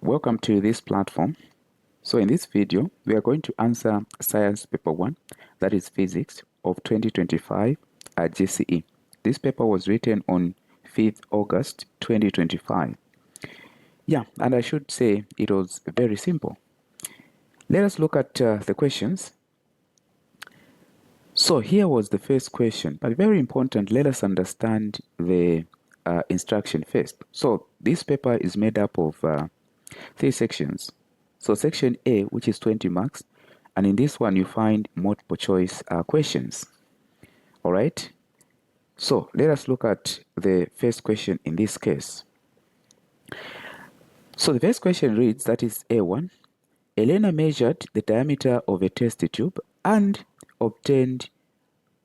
Welcome to this platform. So in this video, we are going to answer Science Paper 1, that is Physics, of 2025 at GCE. This paper was written on 5th August 2025. Yeah, and I should say it was very simple. Let us look at the questions. So here was the first question, but very important, let us understand the instruction first. So this paper is made up of 3 sections. So section A, which is 20 marks, and in this one you find multiple choice questions. All right. So let us look at the first question in this case. So the first question reads, that is A1. Elena measured the diameter of a test tube and obtained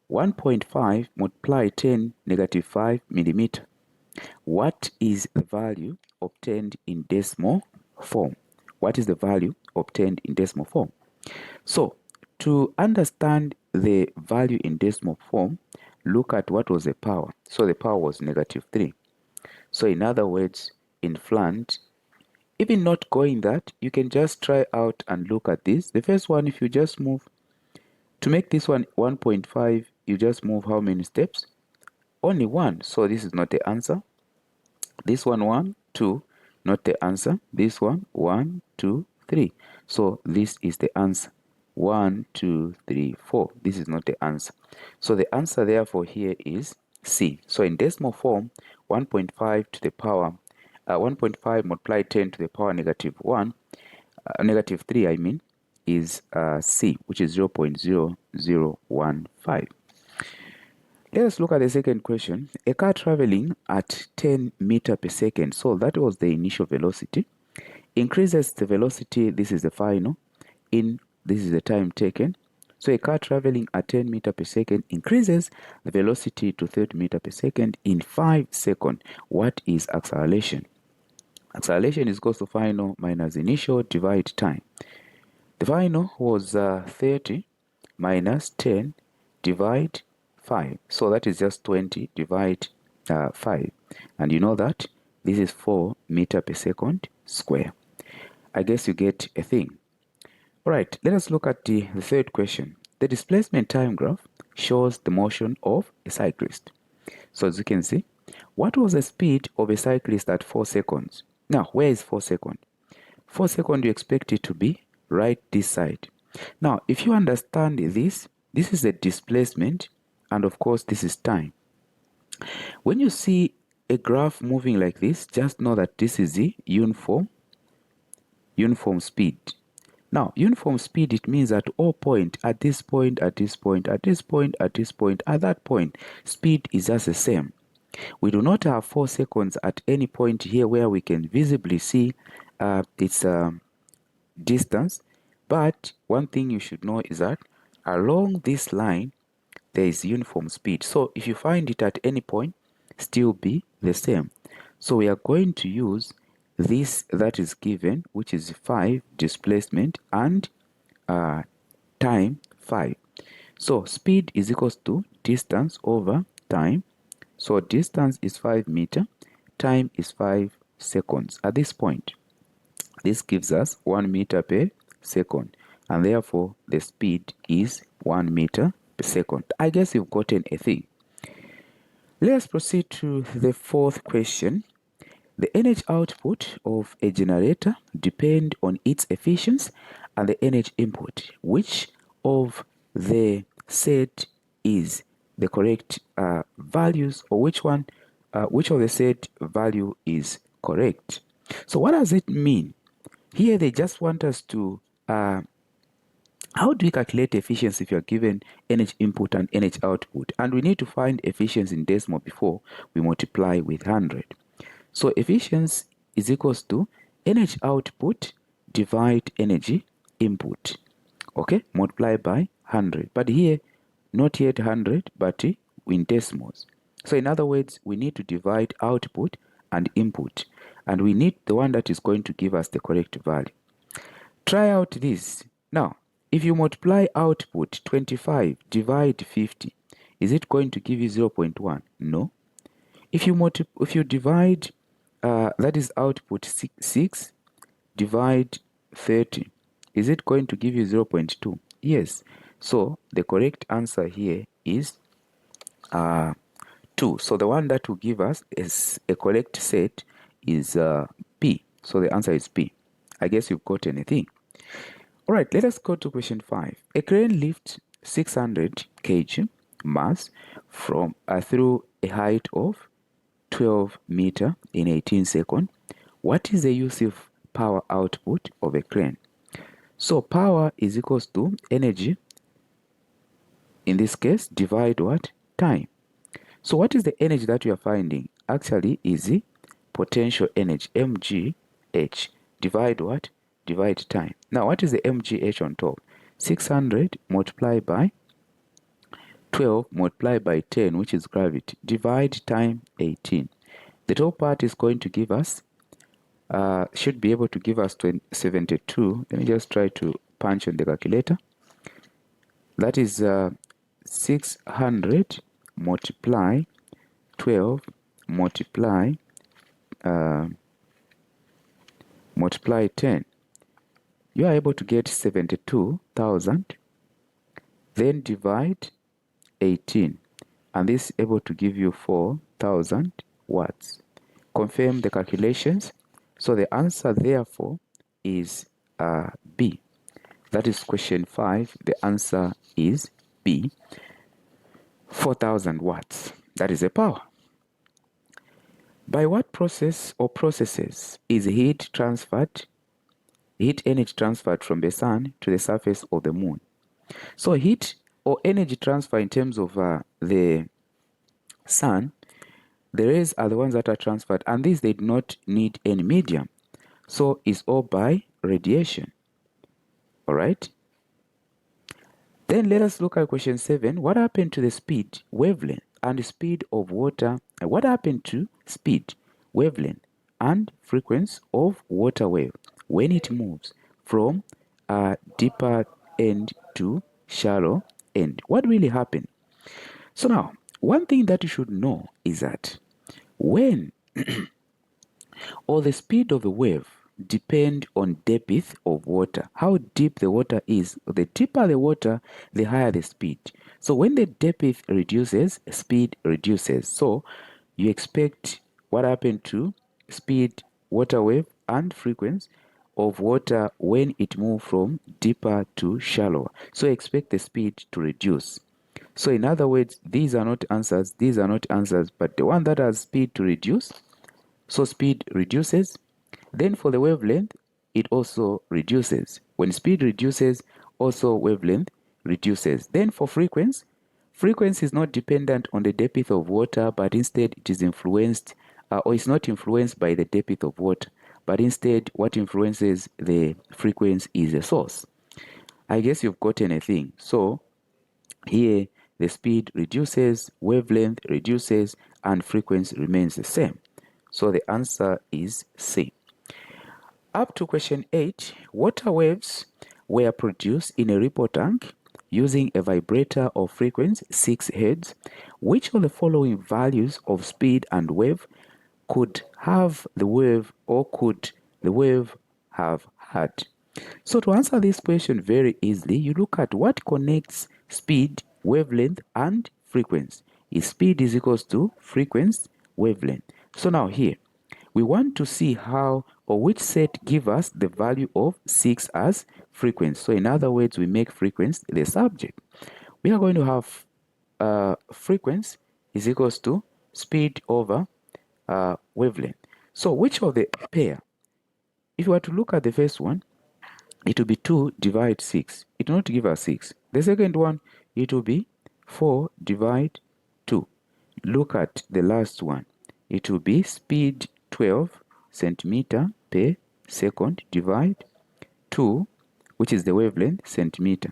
1.5 multiplied 10 negative 5 millimeter. What is the value obtained in decimal form? What is the value obtained in decimal form? So, to understand the value in decimal form, look at what was the power. So, the power was negative 3. So, in other words, in front, even not going that, you can just try out and look at this. The first one, if you just move, to make this one 1.5, you just move how many steps? Only 1. So, this is not the answer. This one 1, 2, not the answer. This one 1, 2, 3. So this is the answer. 1, 2, 3, 4. This is not the answer. So the answer therefore here is C. So in decimal form, 1.5 to the power 1.5 multiplied 10 to the power negative 1, negative 3 I mean, is C, which is 0.0015. Let us look at the second question. A car traveling at 10 meters per second, so that was the initial velocity, increases the velocity, this is the final, this is the time taken. So a car traveling at 10 meters per second increases the velocity to 30 meters per second in 5 seconds. What is acceleration? Acceleration is equal to final minus initial divide time. The final was 30 minus 10 divide 5. So that is just 20 divide 5. And you know that this is 4 meters per second square. I guess you get a thing. All right, let us look at the third question. The displacement time graph shows the motion of a cyclist. So as you can see, what was the speed of a cyclist at 4 seconds? Now, where is 4 seconds? 4 seconds, you expect it to be right this side. Now, if you understand this is the displacement, and of course, this is time. When you see a graph moving like this, just know that this is the uniform speed. Now, uniform speed, it means at all point, at this point, at this point, at this point, at this point, at that point, speed is just the same. We do not have 4 seconds at any point here where we can visibly see its distance, but one thing you should know is that along this line there is uniform speed. So if you find it at any point, still be the same. So we are going to use this that is given, which is 5 displacement and time 5. So speed is equals to distance over time. So distance is 5 meters, time is 5 seconds. At this point, this gives us 1 meter per second, and therefore the speed is 1 meter per second. I guess you've gotten a thing. Let's proceed to the fourth question. The energy output of a generator depends on its efficiency and the energy input. Which of the set is the correct values, or which of the set value is correct? So what does it mean? Here they just want us to, how do we calculate efficiency if you're given energy input and energy output? And we need to find efficiency in decimal before we multiply with 100. So efficiency is equals to energy output divide energy input. Okay, multiply by 100. But here, not yet 100, but in decimals. So in other words, we need to divide output and input, and we need the one that is going to give us the correct value. Try out this. Now, if you multiply output 25 divide 50, is it going to give you 0.1? No. If you divide, that is output 6 divide 30. Is it going to give you 0.2? Yes. So the correct answer here is 2. So the one that will give us is a correct set is P. So the answer is P. I guess you've got anything. All right, let us go to question 5. A crane lifts 600 kg mass from through a height of 12 meter in 18 seconds. What is the useful power output of a crane? So power is equals to energy, in this case, divide what? Time. So what is the energy that we are finding? Actually is the potential energy, mgh, divide what? Divide time. Now what is the mgh on top? 600 multiplied by 12 multiplied by 10, which is gravity, divide time 18. The top part is going to give us, should be able to give us 72. Let me just try to punch on the calculator. That is 600 multiply 12 multiply 10. You are able to get 72,000. Then divide 18. And this is able to give you 4,000 watts. Confirm the calculations. So the answer therefore is B. That is question 5. The answer is B. 4,000 watts. That is the power. By what process or processes is heat energy transferred from the sun to the surface of the moon? So heat or energy transfer in terms of the sun, the rays are the ones that are transferred, and these they do not need any medium. So it's all by radiation. All right. Then let us look at question 7. What happened to the speed, wavelength, and speed of water? What happened to speed, wavelength, and frequency of water wave when it moves from a deeper end to shallow end? What really happened? So now, one thing that you should know is that when or the speed of a wave depend on depth of water. How deep the water is. The deeper the water, the higher the speed. So when the depth reduces, speed reduces. So you expect what happened to speed, water wave, and frequency of water when it moves from deeper to shallower. So expect the speed to reduce. So in other words, these are not answers, but the one that has speed to reduce, so speed reduces. Then for the wavelength, it also reduces. When speed reduces, also wavelength reduces. Then for frequency is not dependent on the depth of water, but instead it is influenced, or is not influenced by the depth of water, but instead what influences the frequency is the source. I guess you've gotten a thing. So here the speed reduces, wavelength reduces, and frequency remains the same. So the answer is C. Up to question 8, water waves were produced in a ripple tank using a vibrator of frequency 6 Hz. Which of the following values of speed and wave could have the wave, or could the wave have had? So to answer this question very easily, you look at what connects speed, wavelength, and frequency. Is speed is equals to frequency, wavelength. So now here, we want to see how or which set give us the value of 6 as frequency. So in other words, we make frequency the subject. We are going to have frequency is equals to speed over wavelength. So which of the pair? If you were to look at the first one, it will be 2 divide 6. It will not give us 6. The second one, it will be 4 divide 2. Look at the last one. It will be speed 12 centimeter per second divide 2, which is the wavelength, centimeter.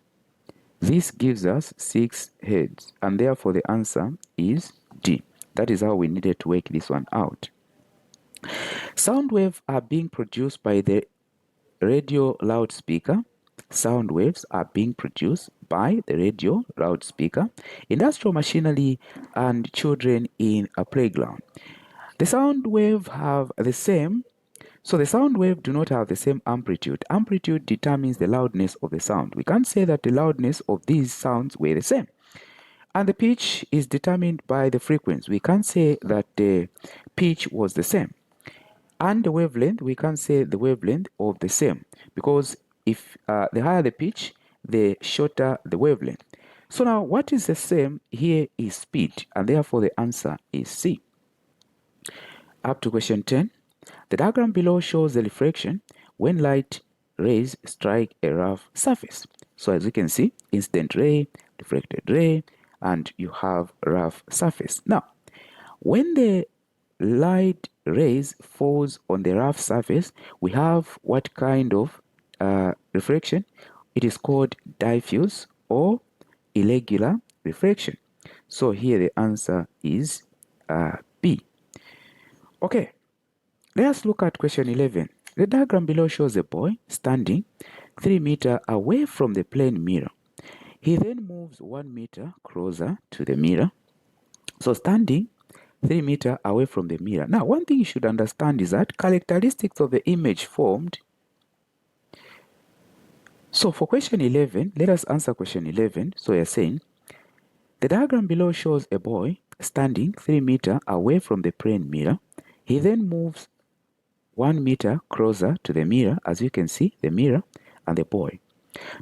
This gives us 6 Hz, and therefore the answer is D. That is how we needed to work this one out. Sound waves are being produced by the radio loudspeaker. Sound waves are being produced by the radio loudspeaker, industrial machinery, and children in a playground. The sound wave have the same So the sound wave do not have the same amplitude. Amplitude determines the loudness of the sound. We can't say that the loudness of these sounds were the same. And the pitch is determined by the frequency. We can't say that the pitch was the same. And the wavelength, we can't say the wavelength of the same, because if the higher the pitch, the shorter the wavelength. So now what is the same here is speed, and therefore the answer is C. Up to question 10. The diagram below shows the refraction when light rays strike a rough surface. So as you can see, incident ray, reflected ray, and you have rough surface. Now, when the light rays falls on the rough surface, we have what kind of refraction? It is called diffuse or irregular refraction. So here the answer is B. Okay, let us look at question 11. The diagram below shows a boy standing 3 meters away from the plane mirror. He then moves 1 meter closer to the mirror. So standing 3 meters away from the mirror. Now, one thing you should understand is that characteristics of the image formed. So for question 11, let us answer question 11. So you're saying, the diagram below shows a boy standing 3 meters away from the plane mirror. He then moves 1 meter closer to the mirror, as you can see, the mirror and the boy.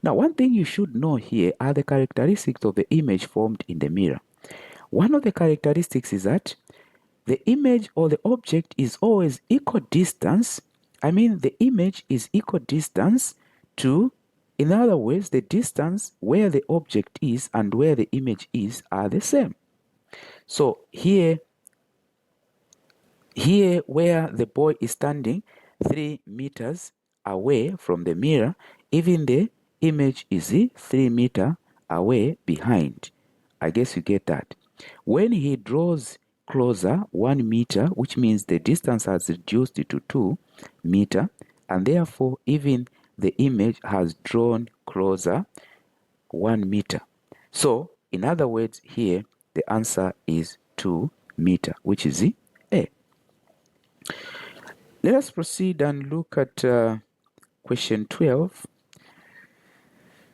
Now, one thing you should know here are the characteristics of the image formed in the mirror. One of the characteristics is that the image or the object is always equidistant. I mean, the image is equidistant to, in other words, the distance where the object is and where the image is are the same. So here where the boy is standing 3 meters away from the mirror, even the image is 3 meters away behind. I guess you get that. When he draws closer 1 meter, which means the distance has reduced to 2 meters, and therefore even the image has drawn closer 1 meter. So in other words, here the answer is 2 meters, which is A. Let us proceed and look at question 12.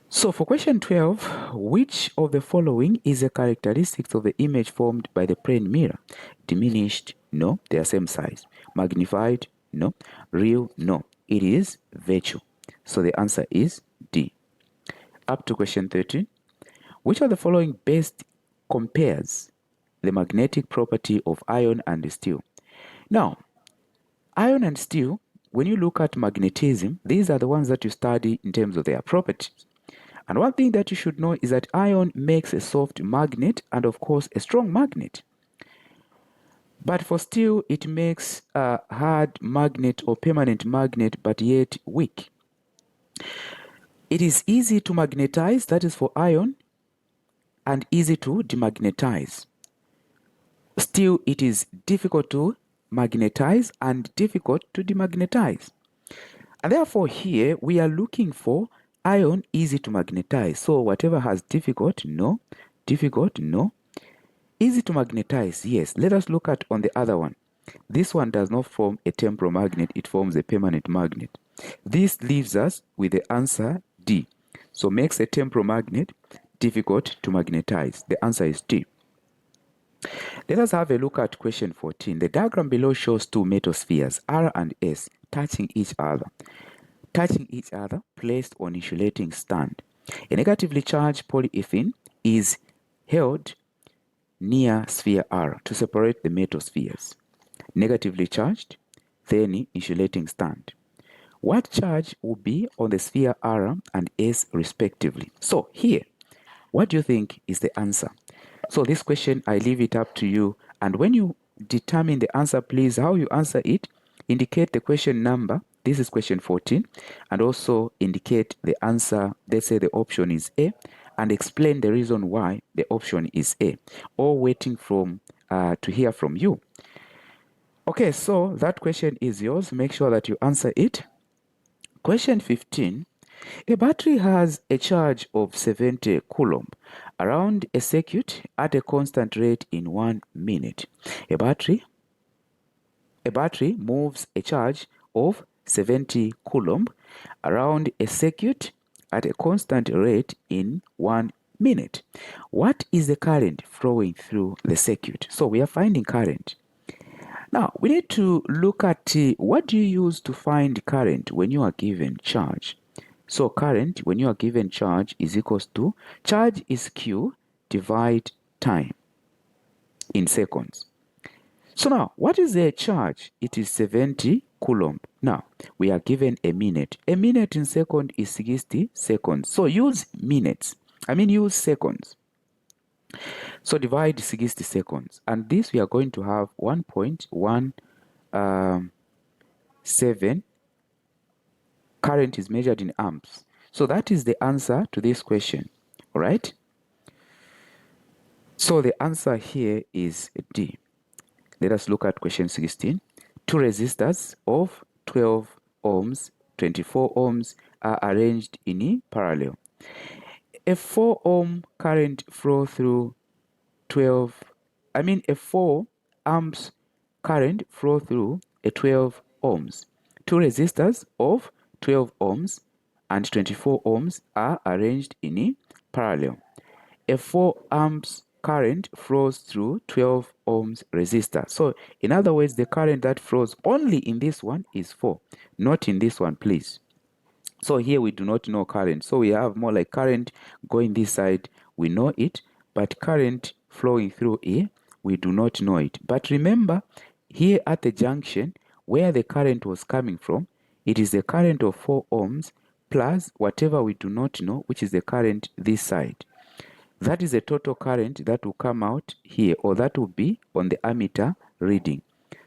So for question 12, which of the following is a characteristic of the image formed by the plane mirror? Diminished? No. They are same size. Magnified? No. Real? No. It is virtual. So the answer is D. Up to question 13. Which of the following best compares the magnetic property of iron and steel? Now, iron and steel, when you look at magnetism, these are the ones that you study in terms of their properties. And one thing that you should know is that iron makes a soft magnet and of course a strong magnet. But for steel, it makes a hard magnet or permanent magnet, but yet weak. It is easy to magnetize, that is for iron, and easy to demagnetize. Steel, it is difficult to magnetize and difficult to demagnetize. And therefore here we are looking for iron easy to magnetize. So whatever has difficult, no. Difficult, no. Easy to magnetize, yes. Let us look at on the other one. This one does not form a temporal magnet, it forms a permanent magnet. This leaves us with the answer D. So makes a temporal magnet difficult to magnetize. The answer is D. Let us have a look at question 14. The diagram below shows two metal spheres, R and S, touching each other. Placed on insulating stand. A negatively charged polyethylene is held near sphere R to separate the metal spheres. Negatively charged, then insulating stand. What charge will be on the sphere R and S respectively? So here, what do you think is the answer? So this question, I leave it up to you. And when you determine the answer, please, how you answer it, indicate the question number. This is question 14. And also indicate the answer. Let's say the option is A. And explain the reason why the option is A. Or waiting from to hear from you. Okay, so that question is yours. Make sure that you answer it. Question 15. A battery has a charge of 70 coulomb around a circuit at a constant rate in 1 minute. A battery moves a charge of 70 coulomb around a circuit at a constant rate in 1 minute. What is the current flowing through the circuit? So we are finding current. Now we need to look at what do you use to find current when you are given charge. So current when you are given charge is equals to charge is Q divide time in seconds. So now, what is the charge? It is 70 coulomb. Now, we are given a minute. A minute in second is 60 seconds. So use minutes. Use seconds. So divide 60 seconds. And this we are going to have 1.17 current is measured in amps. So that is the answer to this question. All right? So the answer here is D. Let us look at question 16. Two resistors of 12 ohms, 24 ohms are arranged in parallel. A 4 ohm current flow through a 4 amps current flow through a 12 ohms. Two resistors of 12 ohms and 24 ohms are arranged in parallel. A 4 amps current flows through 12 ohms resistor. So in other words, the current that flows only in this one is 4, not in this one, please. So here we do not know current. So we have more like current going this side, we know it, but current flowing through here, we do not know it. But remember, here at the junction, where the current was coming from, it is the current of 4 ohms plus whatever we do not know, which is the current this side. That is the total current that will come out here, or that will be on the ammeter reading.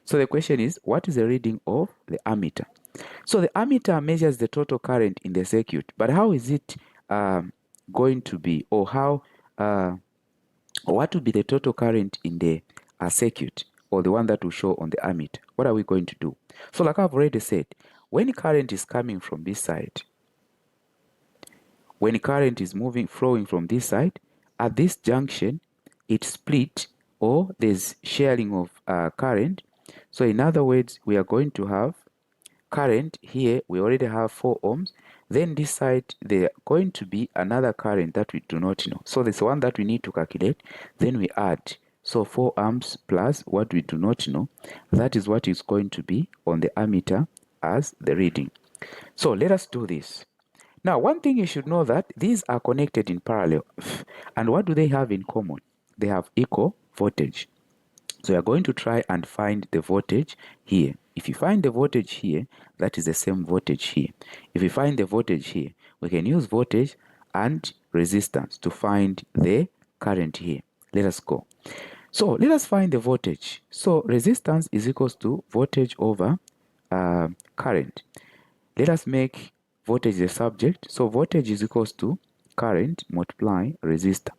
So the question is, what is the reading of the ammeter? So the ammeter measures the total current in the circuit, but how is it going to be, or what will be the total current in the circuit, or the one that will show on the ammeter? What are we going to do? So like I've already said, when current is coming from this side, when current is flowing from this side, at this junction, it split, or there's sharing of current. So in other words, we are going to have current here. We already have 4 ohms. Then this side, there going to be another current that we do not know. So there's one that we need to calculate. Then we add. So 4 amps plus what we do not know. That is what is going to be on the ammeter as the reading. So let us do this. Now, one thing you should know that these are connected in parallel. And what do they have in common? They have equal voltage. So we are going to try and find the voltage here. If you find the voltage here, that is the same voltage here. If we find the voltage here, we can use voltage and resistance to find the current here. Let us go. So let us find the voltage. So resistance is equals to voltage over current. Let us make voltage the subject. So voltage is equals to current multiply resistor.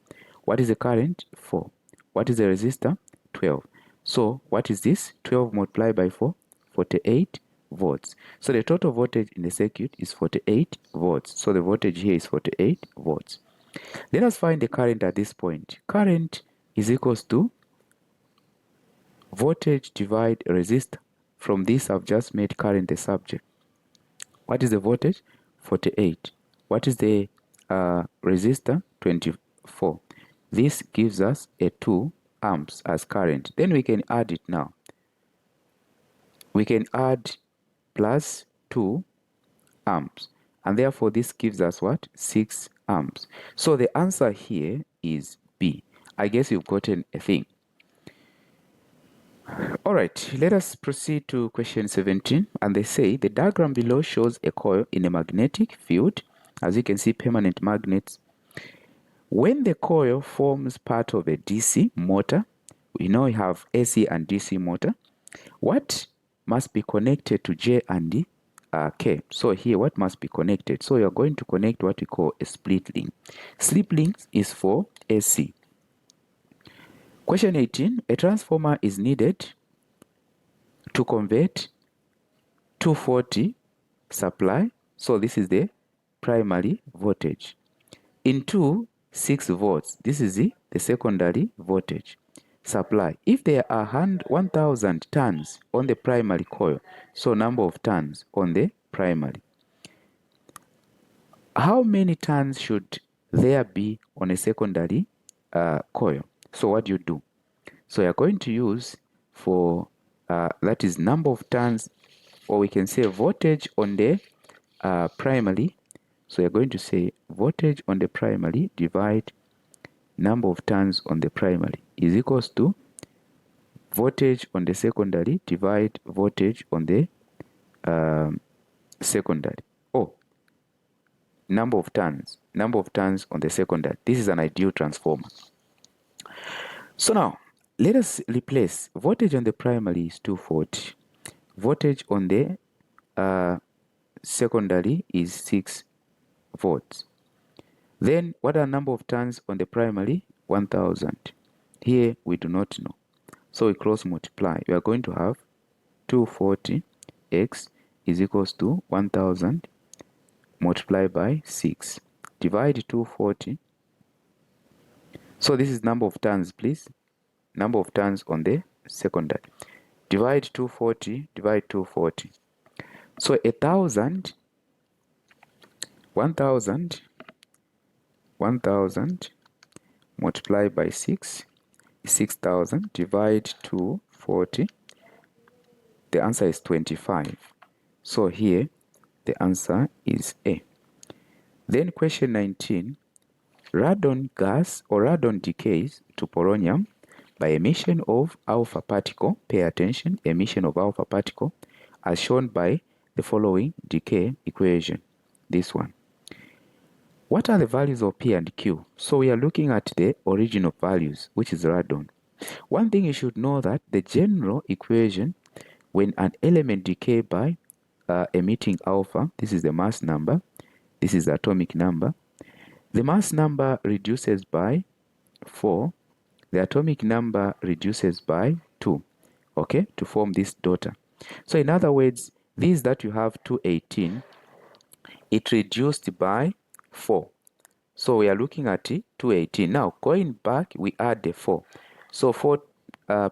What is the current? 4. What is the resistor? 12. So what is this? 12 multiplied by 4? 48 volts. So the total voltage in the circuit is 48 volts. So the voltage here is 48 volts. Let us find the current at this point. Current is equals to voltage divide resistor. From this, I've just made current the subject. What is the voltage? 48. What is the resistor? 24. This gives us a 2 amps as current. Then we can add it now. We can add plus 2 amps. And therefore, this gives us what? 6 amps. So the answer here is B. I guess you've gotten a thing. All right, let us proceed to question 17. And they say the diagram below shows a coil in a magnetic field. As you can see, permanent magnets. When the coil forms part of a DC motor, we know we have AC and DC motor. What must be connected to J and K? So here, what must be connected? So you're going to connect what we call a split link. Split link is for AC. Question 18, a transformer is needed to convert 240 supply, so this is the primary voltage, into 6 volts. This is the secondary voltage. supply. If there are 1000 turns on the primary coil, so number of turns on the primary, how many turns should there be on a secondary coil? So what do you do? So you're going to use for that is number of turns, or we can say voltage on the primary. So you're going to say voltage on the primary divide number of turns on the primary is equals to voltage on the secondary divide voltage on the secondary. Oh, number of turns on the secondary. This is an ideal transformer. So now let us replace voltage on the primary is 240. Voltage on the secondary is 6 volts. Then what are number of turns on the primary? 1000. Here we do not know. So we cross multiply. We are going to have 240x is equals to 1000 multiplied by 6. Divide 240. So this is number of turns, please. Number of turns on the secondary. Divide 240, divide 240. So 1000 multiplied by 6 is 6000. Divide 240. The answer is 25. So here the answer is A. Then question 19. Radon gas or radon decays to polonium by emission of alpha particle. Pay attention, emission of alpha particle as shown by the following decay equation. This one. What are the values of P and Q? So we are looking at the original values, which is radon. One thing you should know that the general equation when an element decay by emitting alpha, this is the mass number, this is the atomic number. The mass number reduces by 4, the atomic number reduces by 2, okay, to form this daughter. So in other words, this that you have 218, it reduced by 4. So we are looking at 218. Now going back, we add the 4. So 4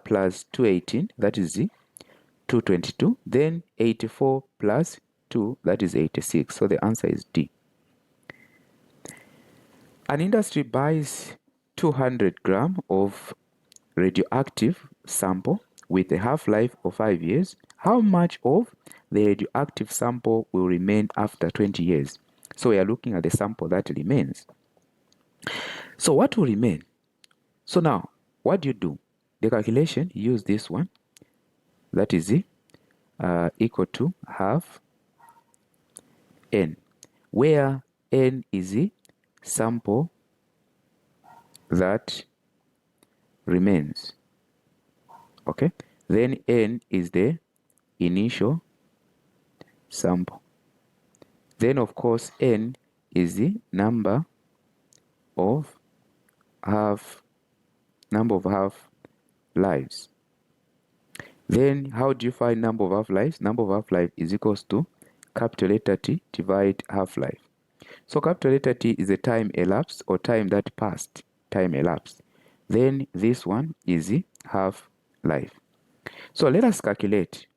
plus 218, that is 222. Then 84 plus 2, that is 86. So the answer is D. An industry buys 200 grams of radioactive sample with a half-life of 5 years. How much of the radioactive sample will remain after 20 years? So we are looking at the sample that remains. So what will remain? So now, what do you do? The calculation, use this one. That is equal to half n, where n is the sample that remains. Okay, then n is the initial sample. Then of course n is the number of half lives. Then how do you find number of half-lives? Number of half-life is equals to capital letter T divide half-life. So capital letter T is the time elapsed or time that passed, time elapsed. Then this one is the half-life. So let us calculate.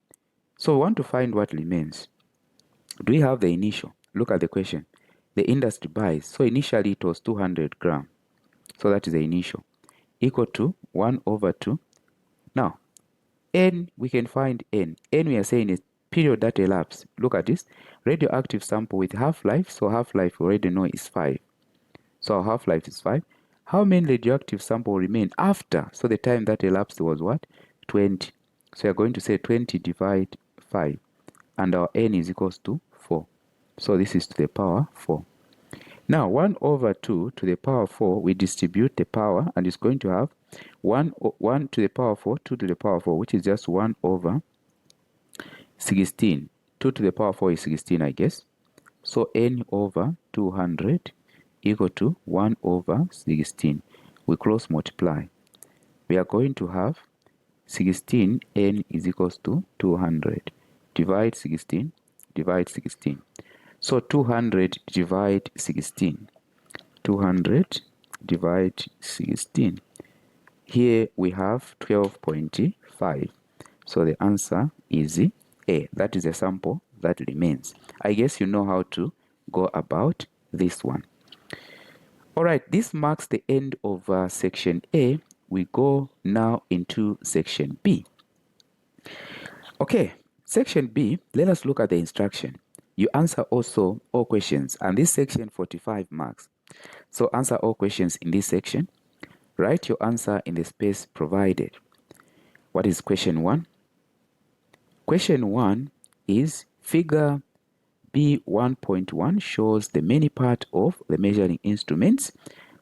So we want to find what remains. Do we have the initial? Look at the question. The industry buys. So initially it was 200 grams. So that is the initial. Equal to 1 over 2. Now, n, we can find n. N we are saying is period that elapsed. Look at this. Radioactive sample with half-life. So half-life we already know is 5. So our half-life is 5. How many radioactive sample remain after? So the time that elapsed was what? 20. So you're going to say 20 divide 5. And our n is equals to 4. So this is to the power 4. Now 1 over 2 to the power 4, we distribute the power and it's going to have 1 to the power 4, 2 to the power 4, which is just 1 over 16. 2 to the power 4 is 16, I guess. So n over 200 equal to 1 over 16. We cross multiply. We are going to have 16 n is equals to 200. Divide 16, divide 16. So 200 divide 16. 200 divide 16 Here we have 12.5. So the answer is A. That is a sample that remains. I guess you know how to go about this one. All right, this marks the end of section A. We go now into section B. Okay, section B, let us look at the instruction. You answer also all questions, and this section 45 marks. So answer all questions in this section. Write your answer in the space provided. What is question 1? Question 1 is figure B1.1 shows the many part of the measuring instruments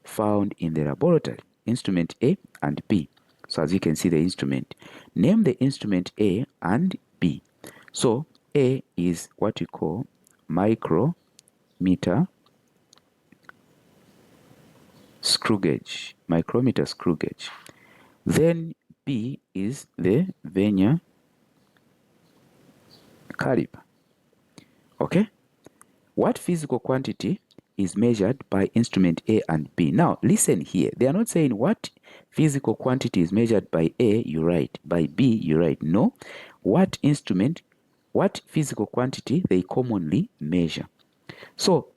found in the laboratory, instrument A and B. So as you can see the instrument, name the instrument A and B. So A is what you call micrometer screw gauge, micrometer screw gauge. Then B is the vernier caliper. Okay? What physical quantity is measured by instrument A and B? Now, listen here. They are not saying what physical quantity is measured by A, you write. By B, you write. No. What instrument, what physical quantity they commonly measure. So,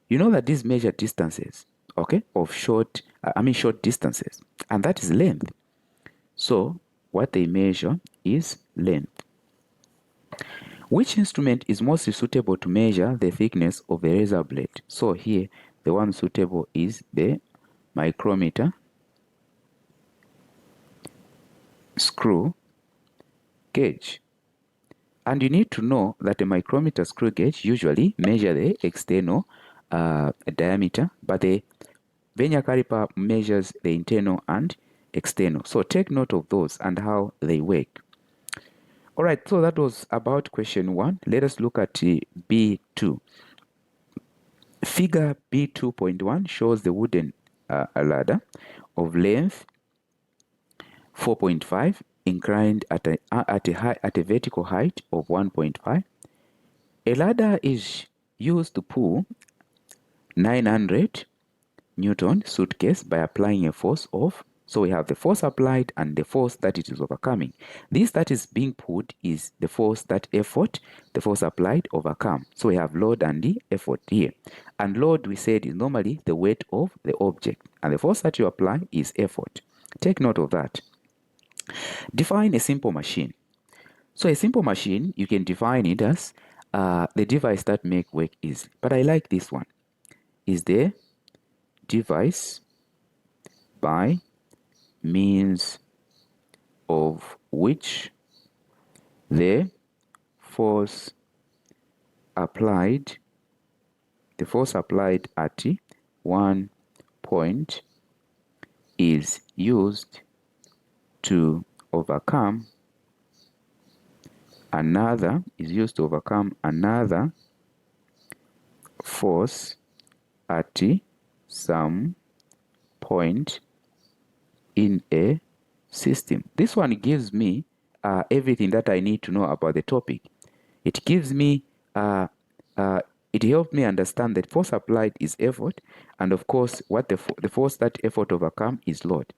you know that these measure distances, okay, of short distances, and that is length. So, what they measure is length. Which instrument is most suitable to measure the thickness of a razor blade? So here, the one suitable is the micrometer screw gauge. And you need to know that a micrometer screw gauge usually measure the external diameter, but the vernier caliper measures the internal and external. So take note of those and how they work. All right, so that was about question 1. Let us look at B2. Figure B2.1 shows the wooden ladder of length 4.5 inclined at a vertical height of 1.5. A ladder is used to pull 900 Newton suitcase by applying a force of, so we have the force applied and the force that it is overcoming. This that is being pulled is the force the force applied overcome. So we have load and the effort here. And load, we said, is normally the weight of the object. And the force that you apply is effort. Take note of that. Define a simple machine. So a simple machine, you can define it as the device that make work easy. But I like this one. Is the device by means of which the force applied at one point is used to overcome another force at some point in a system. This one gives me everything that I need to know about the topic. It gives me, it helped me understand that force applied is effort, and of course, what the force that effort overcome is load.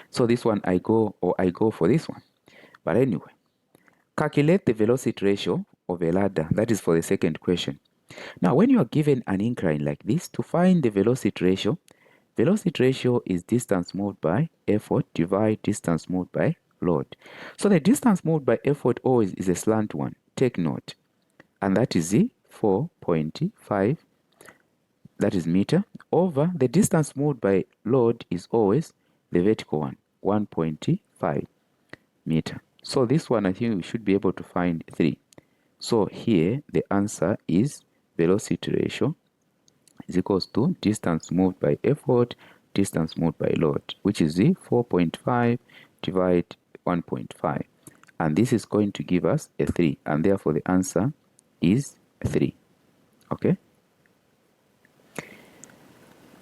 So this one I go for this one. But anyway, calculate the velocity ratio of a ladder. That is for the second question. Now, when you are given an incline like this, to find the velocity ratio is distance moved by effort divide distance moved by load. So the distance moved by effort always is a slant one. Take note. And that is 4.5, that is meter, over the distance moved by load is always the vertical one, 1.5 meter. So this one, I think we should be able to find 3. So here the answer is velocity ratio is equals to distance moved by effort, distance moved by load, which is 4.5 divide 1.5. And this is going to give us a 3. And therefore the answer is 3. Okay?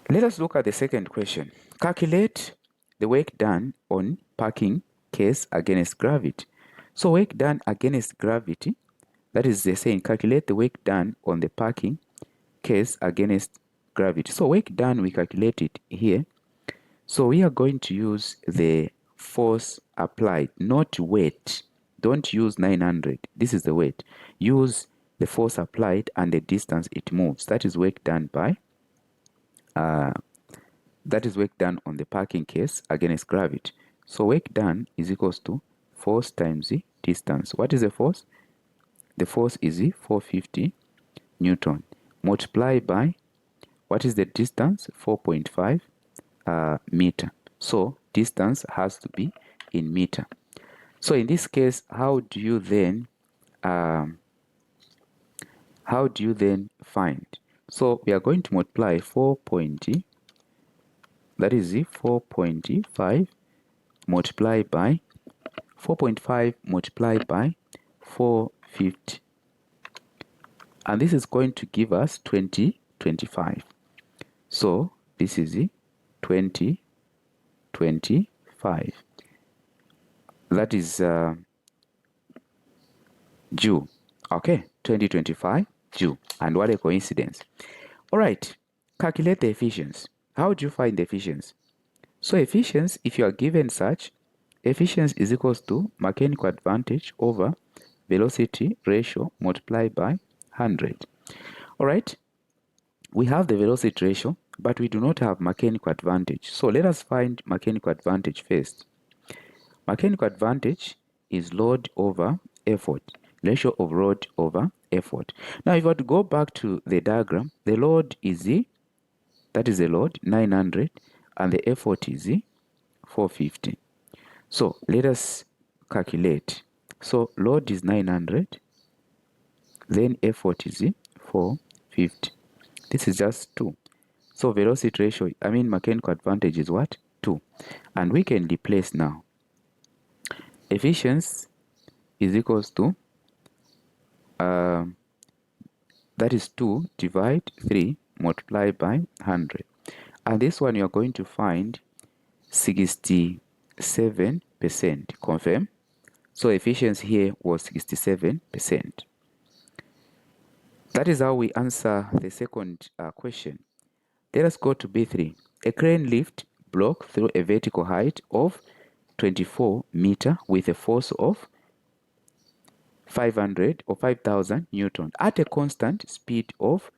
Let us look at the second question. Calculate the work done on packing case against gravity. So work done against gravity, that is the saying, calculate the work done on the packing case against gravity. So work done, we calculate it here. So we are going to use the force applied, not weight. Don't use 900. This is the weight. Use the force applied and the distance it moves. That is work done by that is work done on the parking case against gravity. So work done is equals to force times the distance. What is the force? The force is 450 Newton. Multiply by, what is the distance? 4.5 meter. So distance has to be in meter. So in this case, how do you then find? So we are going to multiply 4.5 multiplied by 4.5 multiplied by 450, and this is going to give us 2025. So this is 2025. That is Joule. Okay, 2025 Joule. And what a coincidence. All right, calculate the efficiency. How do you find the efficiency? So efficiency, if you are given such, efficiency is equals to mechanical advantage over velocity ratio multiplied by 100. All right, we have the velocity ratio, but we do not have mechanical advantage. So let us find mechanical advantage first. Mechanical advantage is load over effort, ratio of load over effort. Now, if I were to go back to the diagram, the load is that is the load 900 and the effort is 450. So let us calculate. So load is 900, then effort is 450. This is just 2. So velocity ratio, mechanical advantage is what? 2. And we can replace now. Efficiency is equals to, that is 2 divide 3 multiplied by 100. And this one you are going to find 67%. Confirm. So efficiency here was 67%. That is how we answer the second question. Let us go to B3. A crane lift block through a vertical height of 24 meter with a force of 500 or 5,000 Newton at a constant speed of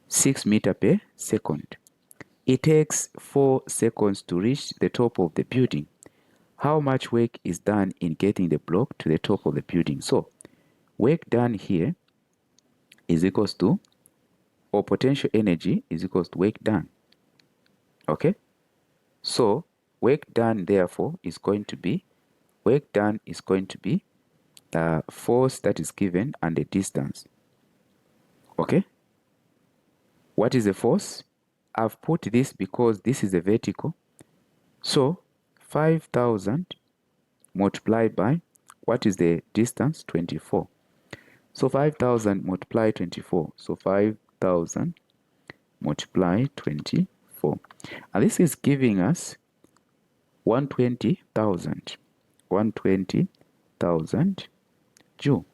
6 meter per second. It takes 4 seconds to reach the top of the building. How much work is done in getting the block to the top of the building? So work done here is equals to, or potential energy is equals to work done. Okay? So work done therefore is going to be, the force that is given and the distance. Okay? What is the force? I've put this because this is a vertical. So 5,000 multiplied by, what is the distance? 24. So 5,000 multiply 24. So 5,000 multiply 24. And this is giving us 120,000. 120,000 Joule.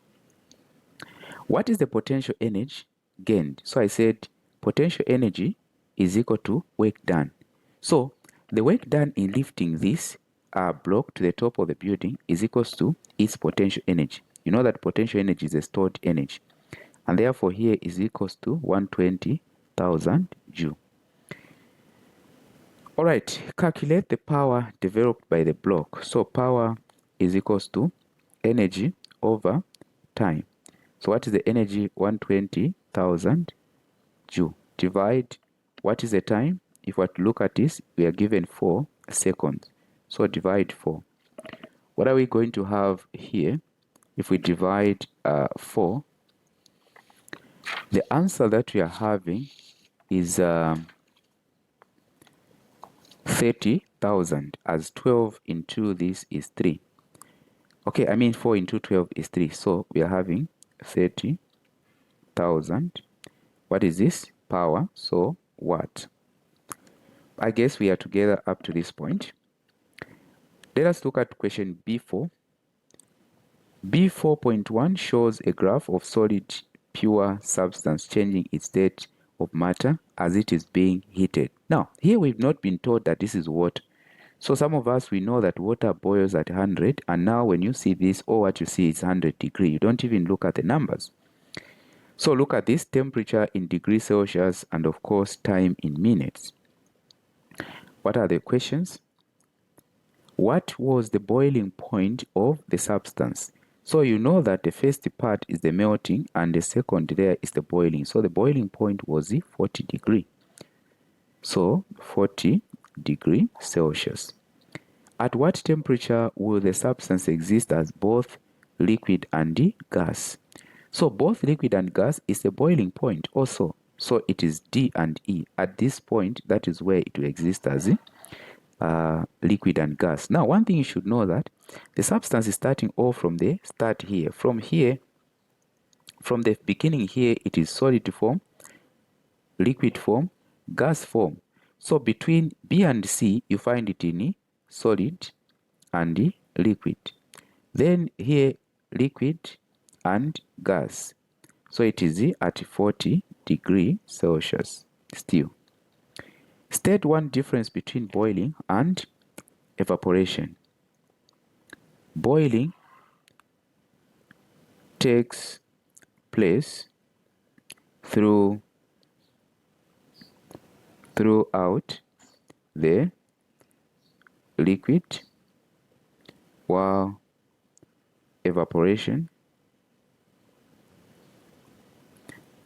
What is the potential energy gained? So I said potential energy is equal to work done. So the work done in lifting this block to the top of the building is equals to its potential energy. You know that potential energy is a stored energy. And therefore here is equals to 120,000 Joule. Alright, calculate the power developed by the block. So power is equals to energy over time. So what is the energy? 120,000 Joule. Divide, what is the time? If we were to look at this, we are given 4 seconds. So divide 4. What are we going to have here? If we divide 4, the answer that we are having is 30,000, as 12 into this is 3. Okay, 4 into 12 is 3. So we are having 30,000. What is this? Power. So watt. I guess we are together up to this point. Let us look at question B4. B4.1 shows a graph of solid pure substance changing its state of matter as it is being heated. Now, here we've not been told that this is water. So some of us, we know that water boils at 100, and now when you see this, all what you see is 100 degrees. You don't even look at the numbers. So look at this temperature in degrees Celsius and of course time in minutes. What are the questions? What was the boiling point of the substance? So you know that the first part is the melting and the second there is the boiling. So the boiling point was the 40 degree. So 40 degree Celsius. At what temperature will the substance exist as both liquid and gas? So both liquid and gas is the boiling point also. So it is D and E. At this point, that is where it will exist as liquid and gas. Now, one thing you should know that the substance is starting all from the start here. From here, from the beginning here, it is solid form, liquid form, gas form. So between B and C, you find it in solid and liquid. Then here, liquid and gas. So it is at 40 degree Celsius still. State one difference between boiling and evaporation. Boiling takes place throughout the liquid, while evaporation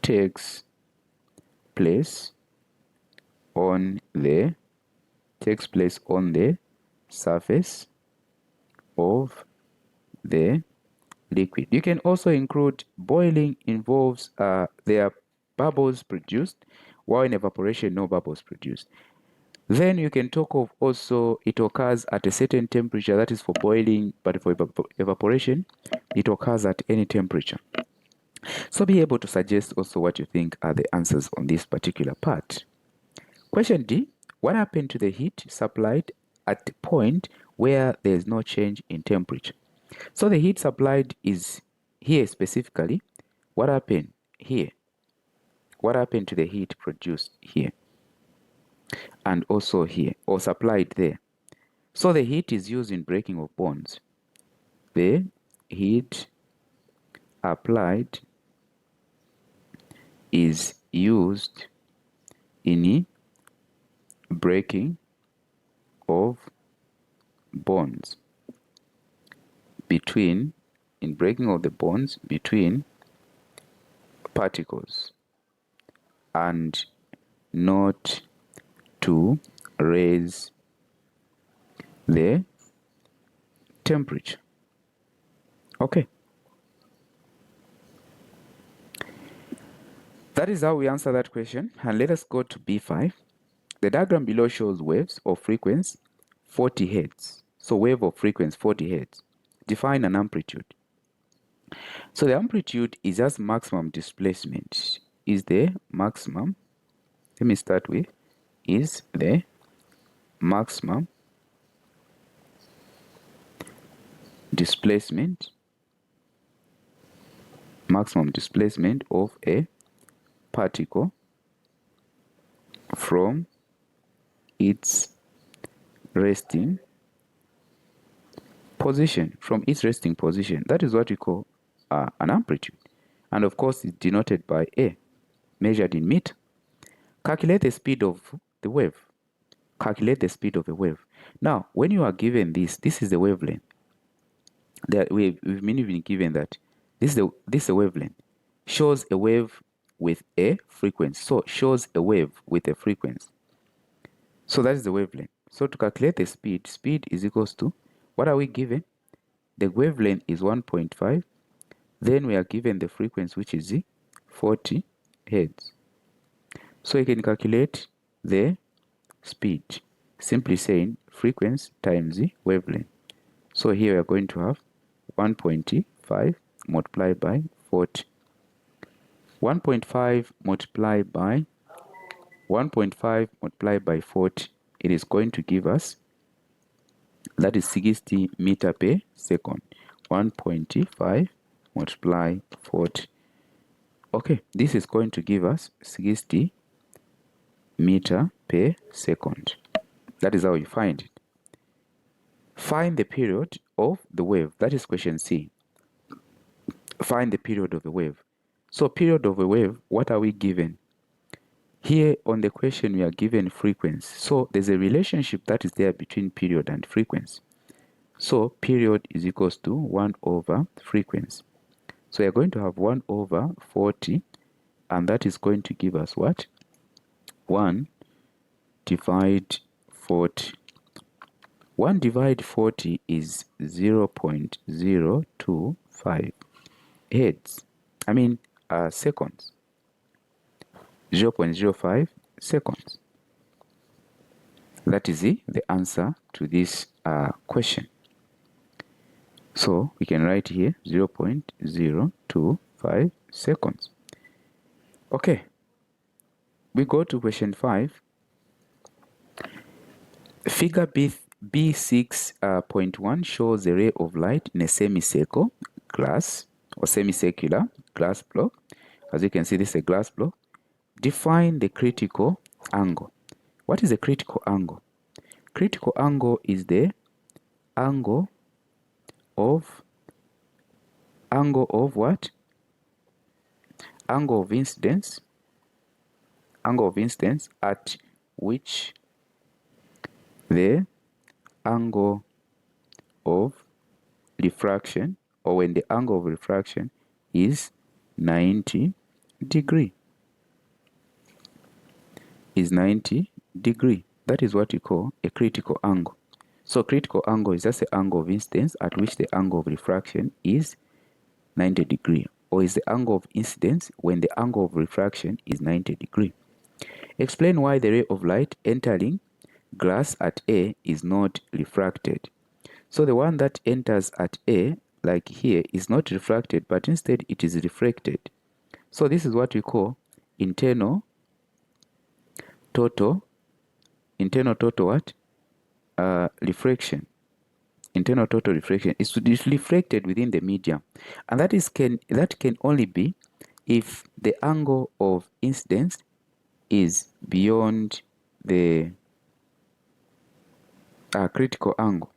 takes place on the surface of the liquid. You can also include boiling involves there are bubbles produced, while in evaporation no bubbles produced. Then you can talk of also it occurs at a certain temperature, that is for boiling, but for evaporation it occurs at any temperature. So be able to suggest also what you think are the answers on this particular part. Question D, what happened to the heat supplied at the point where there is no change in temperature? So the heat supplied is here specifically. What happened here? What happened to the heat produced here? And also here, or supplied there. So the heat is used in breaking of bonds. The heat applied is used in breaking of bonds between particles, and not to raise the temperature. Okay. That is how we answer that question. And let us go to B5. The diagram below shows waves of frequency 40 Hz. So wave of frequency 40 Hz. Define an amplitude. So the amplitude is just maximum displacement. Is the maximum, let me start with, is the maximum displacement of a particle from its resting position. That is what we call an amplitude. And of course, it's denoted by A, measured in meter. Calculate the speed of the wave. Now, when you are given this is the wavelength. We've been given that this is a wavelength. Shows a wave with a frequency. So shows a wave with a frequency. So that is the wavelength. So to calculate the speed is equals to, what are we given? The wavelength is 1.5. Then we are given the frequency, which is 40 Hz. So you can calculate the speed, simply saying frequency times the wavelength. So here we are going to have 1.5 multiplied by 40. 1.5 multiplied by 40, it is going to give us, that is 60 meter per second. 1.5 multiply 40. Okay, this is going to give us 60 meter per second. That is how you find it. Find the period of the wave. That is question C. Find the period of the wave. So period of a wave, what are we given? Here on the question we are given frequency. So there's a relationship that is there between period and frequency. So period is equals to 1 over frequency. So you're going to have 1 over 40, and that is going to give us what? 1 divide 40. 1 divide 40 is 0.025 seconds. 0.05 seconds. That is the answer to this question. So we can write here 0.025 seconds. Okay, we go to question 5. Figure B6.1 shows a ray of light in a semicircular glass block. As you can see, this is a glass block. Define the critical angle. What is the critical angle? Critical angle is the angle of what? Angle of incidence. Angle of incidence at which the angle of refraction, or when the angle of refraction is 90 degree. That is what you call a critical angle. So critical angle is just the angle of incidence at which the angle of refraction is 90 degree, or is the angle of incidence when the angle of refraction is 90 degree. Explain why the ray of light entering glass at A is not refracted. So the one that enters at A, like here, is not refracted, but instead it is reflected. So this is what we call internal total what? Refraction. Internal total refraction is reflected within the medium, and that can only be if the angle of incidence is beyond the critical angle.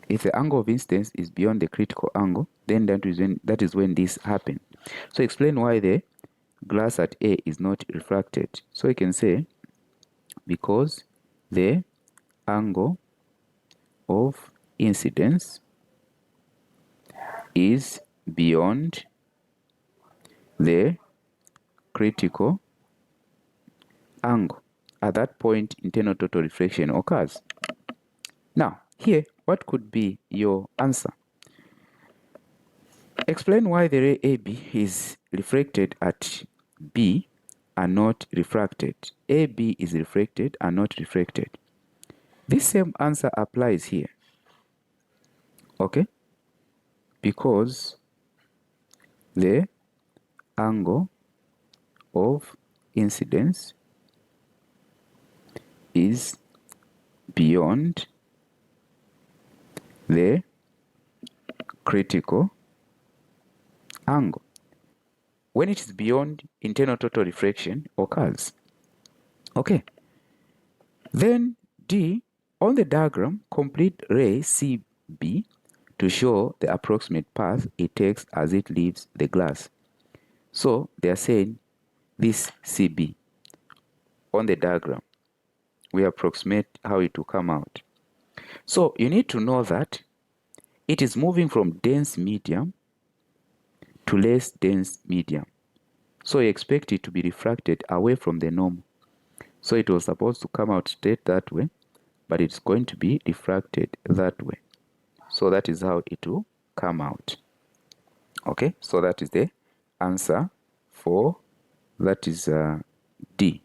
If the angle of incidence is beyond the critical angle, then that is when this happens. So explain why the glass at A is not refracted. So you can say because the angle of incidence is beyond the critical angle. At that point, internal total reflection occurs. Now, here, what could be your answer? Explain why the ray AB is reflected at B and not refracted. AB is reflected and not refracted. This same answer applies here. Okay? Because the angle of incidence is beyond the critical angle. When it is beyond, internal total reflection occurs. Okay. Then D, on the diagram, complete ray CB to show the approximate path it takes as it leaves the glass. So they are saying this CB on the diagram, we approximate how it will come out. So you need to know that it is moving from dense medium to less dense medium. So you expect it to be refracted away from the normal. So it was supposed to come out straight that way, but it's going to be refracted that way. So that is how it will come out. Okay, so that is the answer for that is D.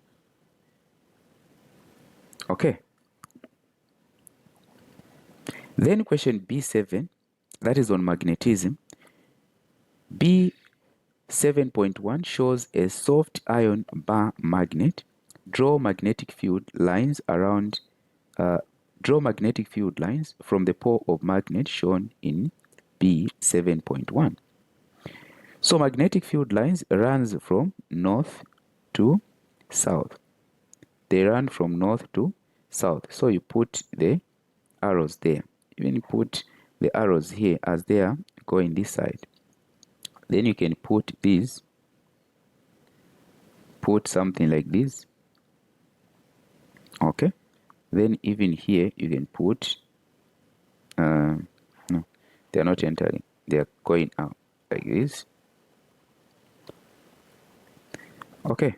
Okay. Then question B7, that is on magnetism. B7.1 shows a soft iron bar magnet. Draw magnetic field lines from the pole of magnet shown in B7.1. So magnetic field lines runs from north to south. They run from north to south. So you put the arrows there. Even you put the arrows here as they are going this side. Then you can put this, put something like this. Okay. Then even here you can put, no, they are not entering. They are going out like this. Okay.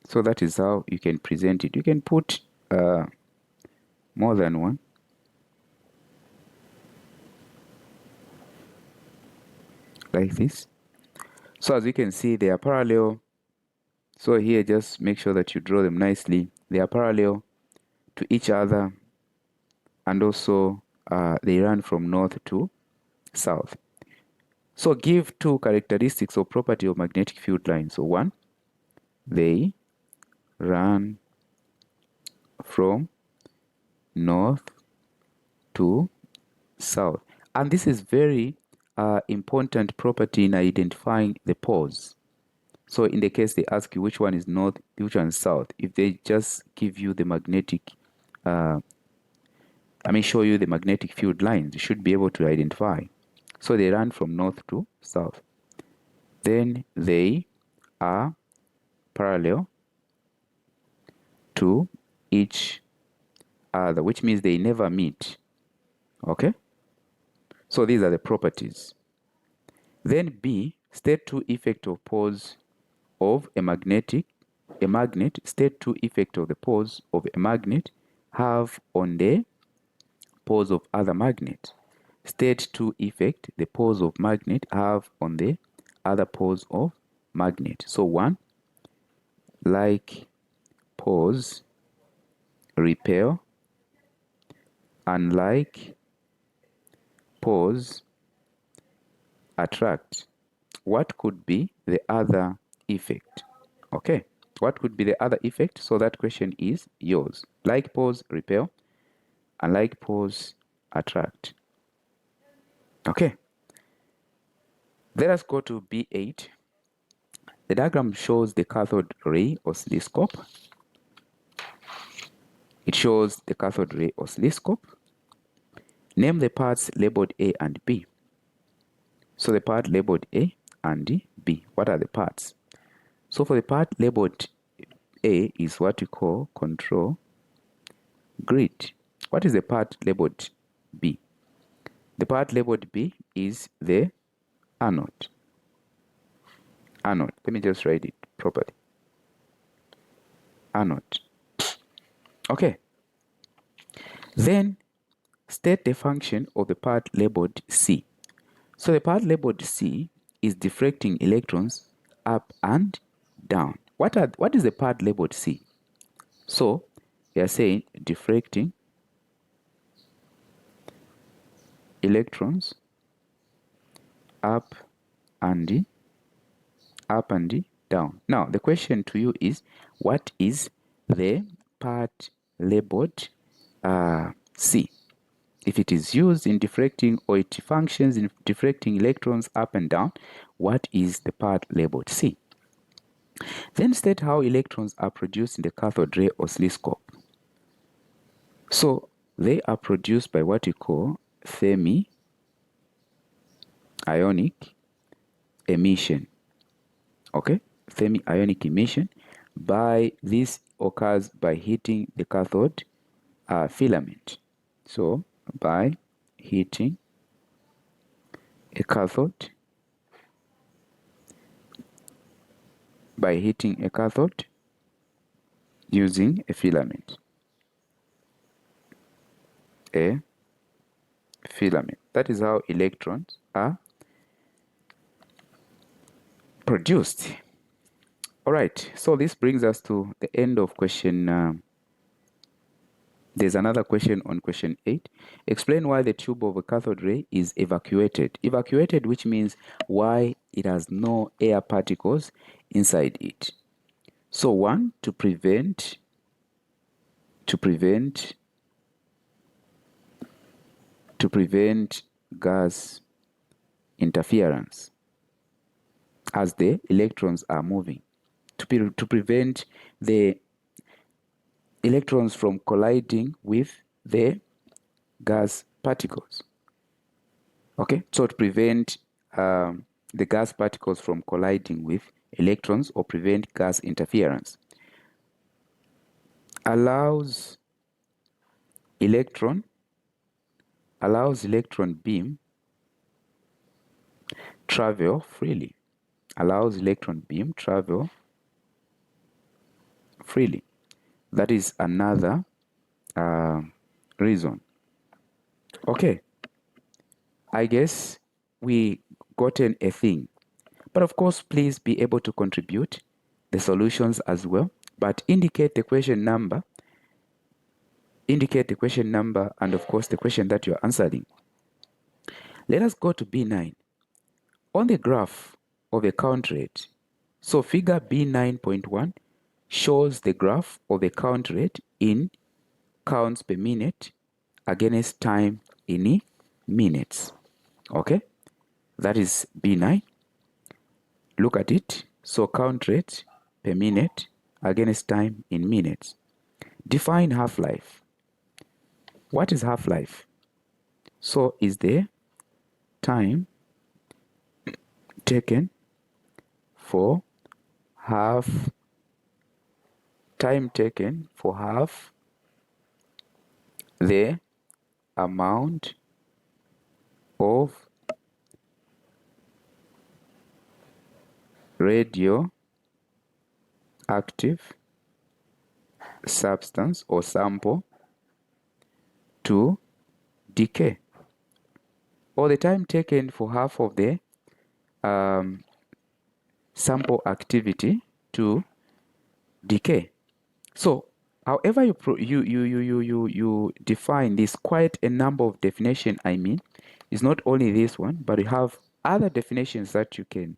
So that is how you can present it. You can put more than one. Like this. So as you can see, they are parallel. So here, just make sure that you draw them nicely. They are parallel to each other, and also they run from north to south. So give two characteristics or property of magnetic field lines. So one, they run from north to south. And this is very important property in identifying the poles. So in the case they ask you which one is north, which one is south, if they just give you the magnetic, show you the magnetic field lines, you should be able to identify. So they run from north to south. Then they are parallel to each other, which means they never meet. Okay? So these are the properties. Then B, state two effect of poles of a magnet, state two effect of the poles of a magnet have on the poles of other magnet. State two effect the poles of magnet have on the other poles of magnet. So one, like poles repel, unlike poles attract. What could be the other effect? Okay, what could be the other effect? So that question is yours. Like poles repel, unlike poles attract. Okay, let us go to B8. The diagram shows the cathode ray oscilloscope. It shows the cathode ray oscilloscope. Name the parts labeled A and B. So the part labeled A and B, what are the parts? So for the part labeled A is what we call control grid. What is the part labeled B? The part labeled B is the anode. Anode. Let me just write it properly. Anode. Okay. Then state the function of the part labeled C. So the part labeled C is diffracting electrons up and down. What is the part labeled C? So we are saying diffracting electrons up and down. Now the question to you is, what is the part labeled C? If it is used in diffracting or it functions in diffracting electrons up and down, what is the part labeled C? Then state how electrons are produced in the cathode ray oscilloscope. So they are produced by what we call fermi-ionic emission. Okay, fermi-ionic emission. This occurs by heating the cathode filament. So by heating a cathode, using a filament. That is how electrons are produced. All right, so this brings us to the end of question. There's another question on question 8. Explain why the tube of a cathode ray is evacuated. Evacuated, which means why it has no air particles inside it. So one, to prevent gas interference. as the electrons are moving, to prevent the electrons from colliding with the gas particles. Okay, so to prevent the gas particles from colliding with electrons or prevent gas interference. Allows electron beam travel freely. Allows electron beam travel freely. That is another reason. Okay, I guess we gotten a thing. But of course, please be able to contribute the solutions as well. But indicate the question number. Indicate the question number and of course the question that you're answering. Let us go to B9. On the graph of a count rate, so figure B9.1 shows the graph of a count rate in counts per minute against time in minutes. Okay, that is B9. Look at it. So count rate per minute against time in minutes. Define half-life. What is half-life? So is the time taken for half the amount of radioactive substance or sample to decay, or the time taken for half of the sample activity to decay. So however you define this, quite a number of definition. I mean, it's not only this one, but you have other definitions that you can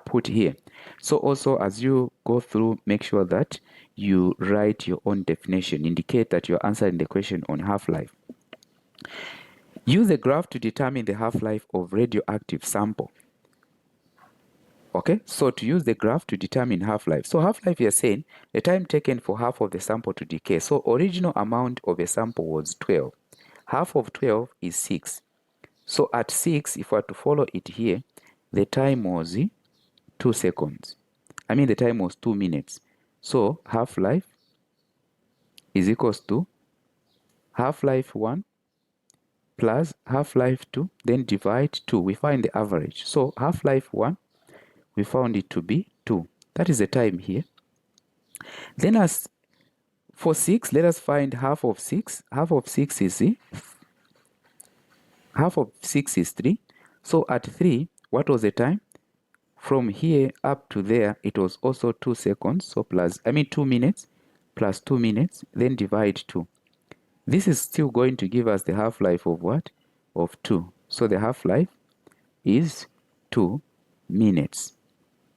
put here. So also as you go through, make sure that you write your own definition. Indicate that you're answering the question on half-life. Use a graph to determine the half-life of radioactive sample. Okay, so to use the graph to determine half-life. So half-life, you're saying the time taken for half of the sample to decay. So original amount of a sample was 12. Half of 12 is 6. So at 6, if we were to follow it here, the time was 2 seconds. I mean, the time was 2 minutes. So half-life is equals to half-life 1 plus half-life 2, then divide 2. We find the average. So half-life 1, we found it to be 2. That is the time here. Then as for 6, let us find half of 6. Half of 6 is 3. So at 3, what was the time? From here up to there, it was also 2 seconds. So 2 minutes plus 2 minutes, then divide 2. This is still going to give us the half-life of what? Of 2. So the half-life is 2 minutes.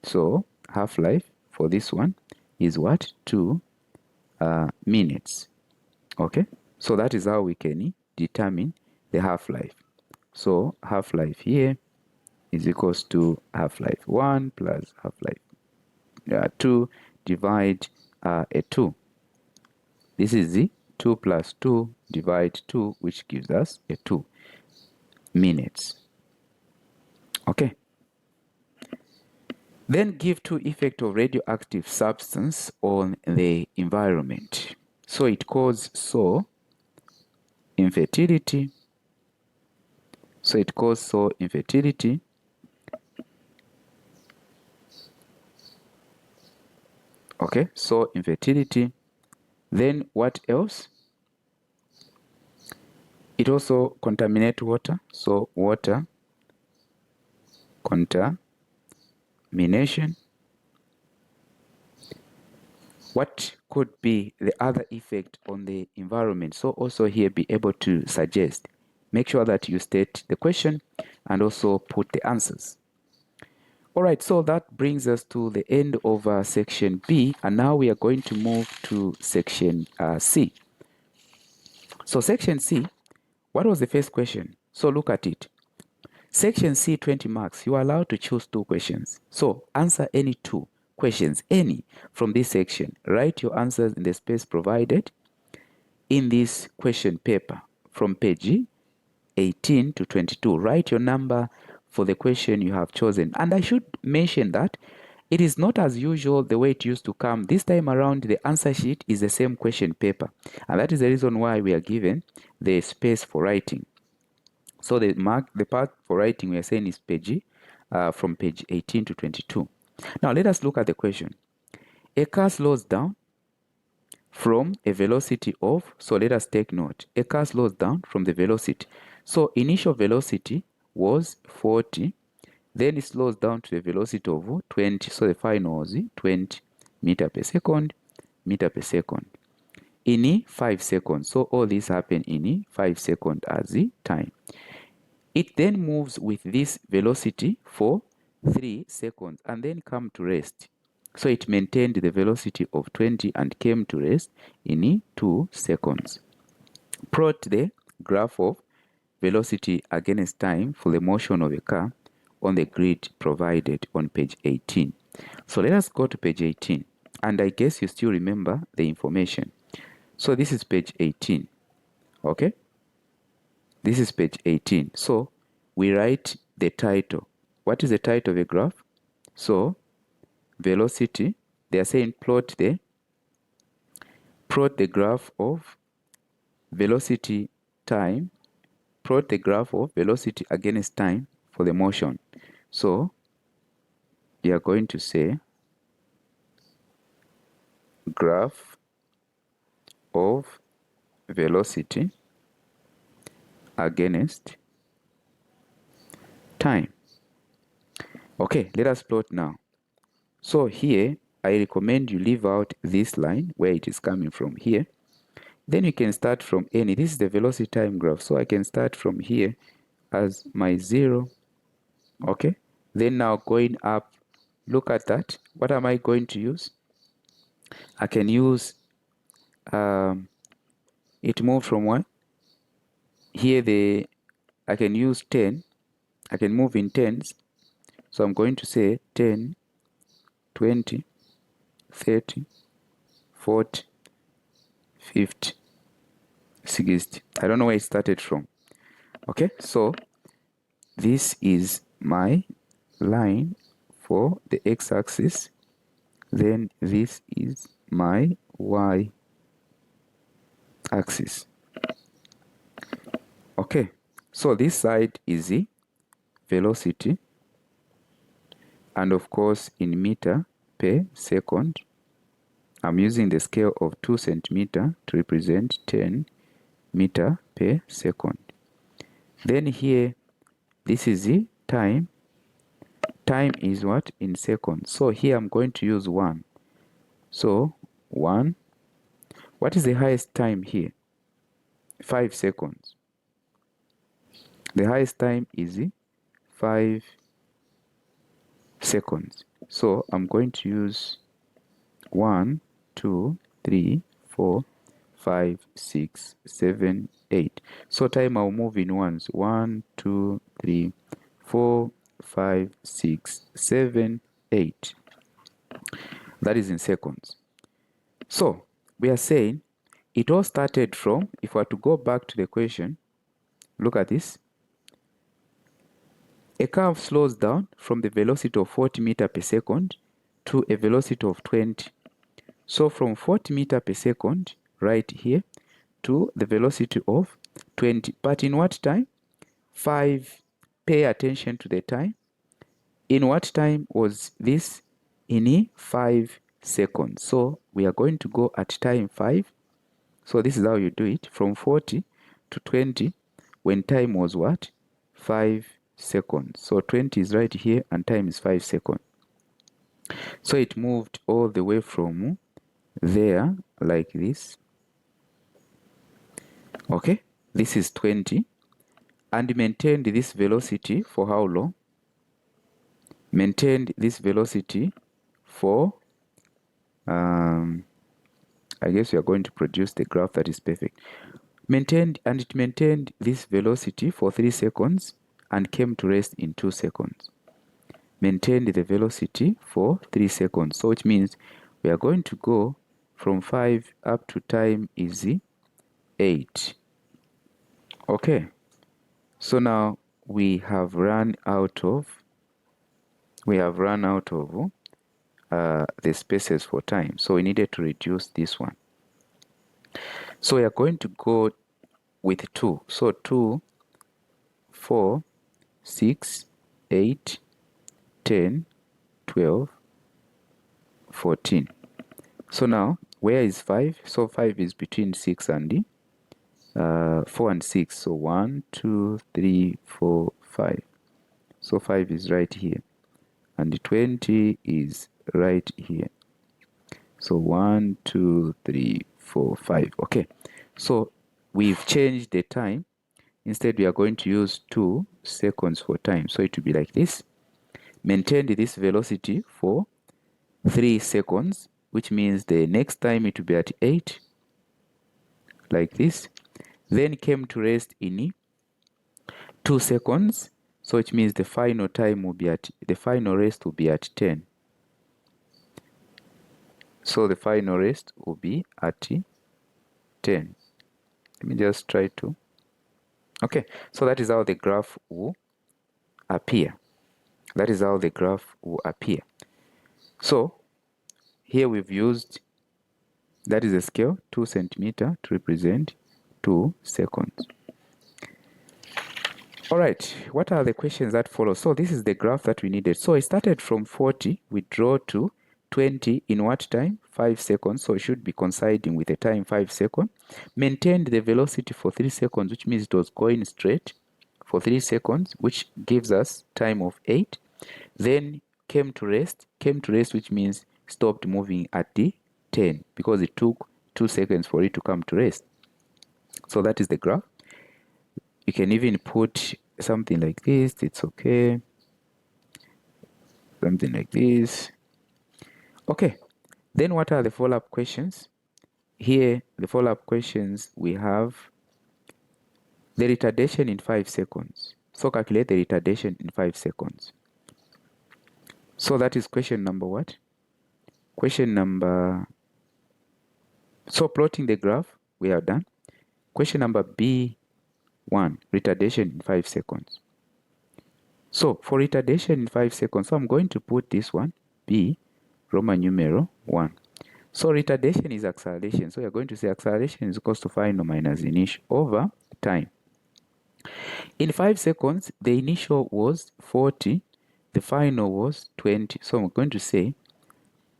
So half-life for this one is what? 2 minutes. Okay, so that is how we can determine the half-life. So half-life here is equals to half-life 1 plus half-life 2 divide a 2. This is the 2 plus 2 divide 2, which gives us a 2 minutes. Okay. Then give two effects of radioactive substance on the environment. So it causes infertility. Okay, so infertility. Then what else? It also contaminates water. So water contamination. What could be the other effect on the environment? So also here be able to suggest. Make sure that you state the question and also put the answers. All right, so that brings us to the end of section B, and now we are going to move to section C. So section C, what was the first question? So look at it. Section C, 20 marks. You are allowed to choose 2 questions. So answer any 2 questions, any from this section. Write your answers in the space provided in this question paper from page 18 to 22. Write your number for the question you have chosen. And I should mention that it is not as usual the way it used to come. This time around, the answer sheet is the same question paper. And that is the reason why we are given the space for writing. So the part for writing we are saying is from page 18 to 22. Now let us look at the question. A car slows down from a velocity of, so let us take note. A car slows down from the velocity. So initial velocity was 40, then it slows down to the velocity of 20. So the final was 20 meter per second, in 5 seconds. So all this happened in 5 seconds as the time. It then moves with this velocity for 3 seconds and then come to rest. So it maintained the velocity of 20 and came to rest in 2 seconds. Plot the graph of velocity against time for the motion of a car on the grid provided on page 18. So let us go to page 18. And I guess you still remember the information. So this is page 18. Okay? This is page 18. So we write the title. What is the title of a graph? So velocity, they are saying plot the graph of velocity time, plot the graph of velocity against time for the motion. So you are going to say graph of velocity against time. Okay, let us plot now. So here, I recommend you leave out this line where it is coming from here. Then you can start from any. This is the velocity time graph. So I can start from here as my 0. Okay. Then now going up, look at that. What am I going to use? I can use, it moved from 1. Here I can use 10. I can move in tens. So I'm going to say 10, 20, 30, 40, 50, 60. I don't know where it started from. Okay, so this is my line for the x-axis. Then this is my y-axis. Okay, so this side is the velocity. And of course, in meter per second, I'm using the scale of 2 centimeter to represent 10 meter per second. Then here, this is the time. Time is what? In seconds. So here I'm going to use 1. So 1. What is the highest time here? 5 seconds. The highest time is 5 seconds. So I'm going to use 1, 2, 3, 4, 5, 6, 7, 8. So time I'll move in ones. 1, 2, 3, 4, 5, 6, 7, 8. That is in seconds. So we are saying it all started from, if we are to go back to the question, look at this. A curve slows down from the velocity of 40 meter per second to a velocity of 20. So from 40 meter per second, right here, to the velocity of 20. But in what time? 5. Pay attention to the time. In what time was this? In 5 seconds. So we are going to go at time 5. So this is how you do it. From 40 to 20, when time was what? 5 seconds. So 20 is right here and time is 5 seconds. So it moved all the way from there like this. Okay, this is 20 and maintained this velocity for how long? Maintained this velocity for I guess we are going to produce the graph that is perfect. Maintained, and it maintained this velocity for 3 seconds and came to rest in 2 seconds. Maintained the velocity for 3 seconds. So which means we are going to go from 5 up to time is 8. Okay. So now we have run out of the spaces for time. So we needed to reduce this one. So we are going to go with 2. So 2, 4, 6, 8, 10, 12, 14. So now, where is 5? So 5 is between 6 and 4 and 6. So 1, 2, 3, 4, 5. So 5 is right here. And 20 is right here. So 1, 2, 3, 4, 5. Okay. So we've changed the time. Instead, we are going to use 2 seconds for time. So it will be like this. Maintained this velocity for 3 seconds, which means the next time it will be at 8, like this. Then came to rest in 2 seconds, so it means the final time will be the final rest will be at 10. So the final rest will be at 10. Let me just try to. Okay, so that is how the graph will appear. That is how the graph will appear. So here we've used, that is a scale, 2 centimeter to represent 2 seconds. All right, what are the questions that follow? So this is the graph that we needed. So it started from 40, we draw to 20 in what time? 5 seconds. So it should be coinciding with the time 5 seconds. Maintained the velocity for 3 seconds, which means it was going straight for 3 seconds, which gives us time of 8. Then came to rest, which means stopped moving at the 10 because it took 2 seconds for it to come to rest. So that is the graph. You can even put something like this, it's okay. Something like this. Okay, then what are the follow-up questions? Here, the follow-up questions, we have the retardation in 5 seconds. So calculate the retardation in 5 seconds. So that is question number what? Question number, so plotting the graph, we are done. Question number B1, retardation in 5 seconds. So for retardation in 5 seconds, so I'm going to put this one, B, Roman numeral 1. So retardation is acceleration. So you're going to say acceleration is equals to final minus initial over time. In 5 seconds, the initial was 40, the final was 20. So I'm going to say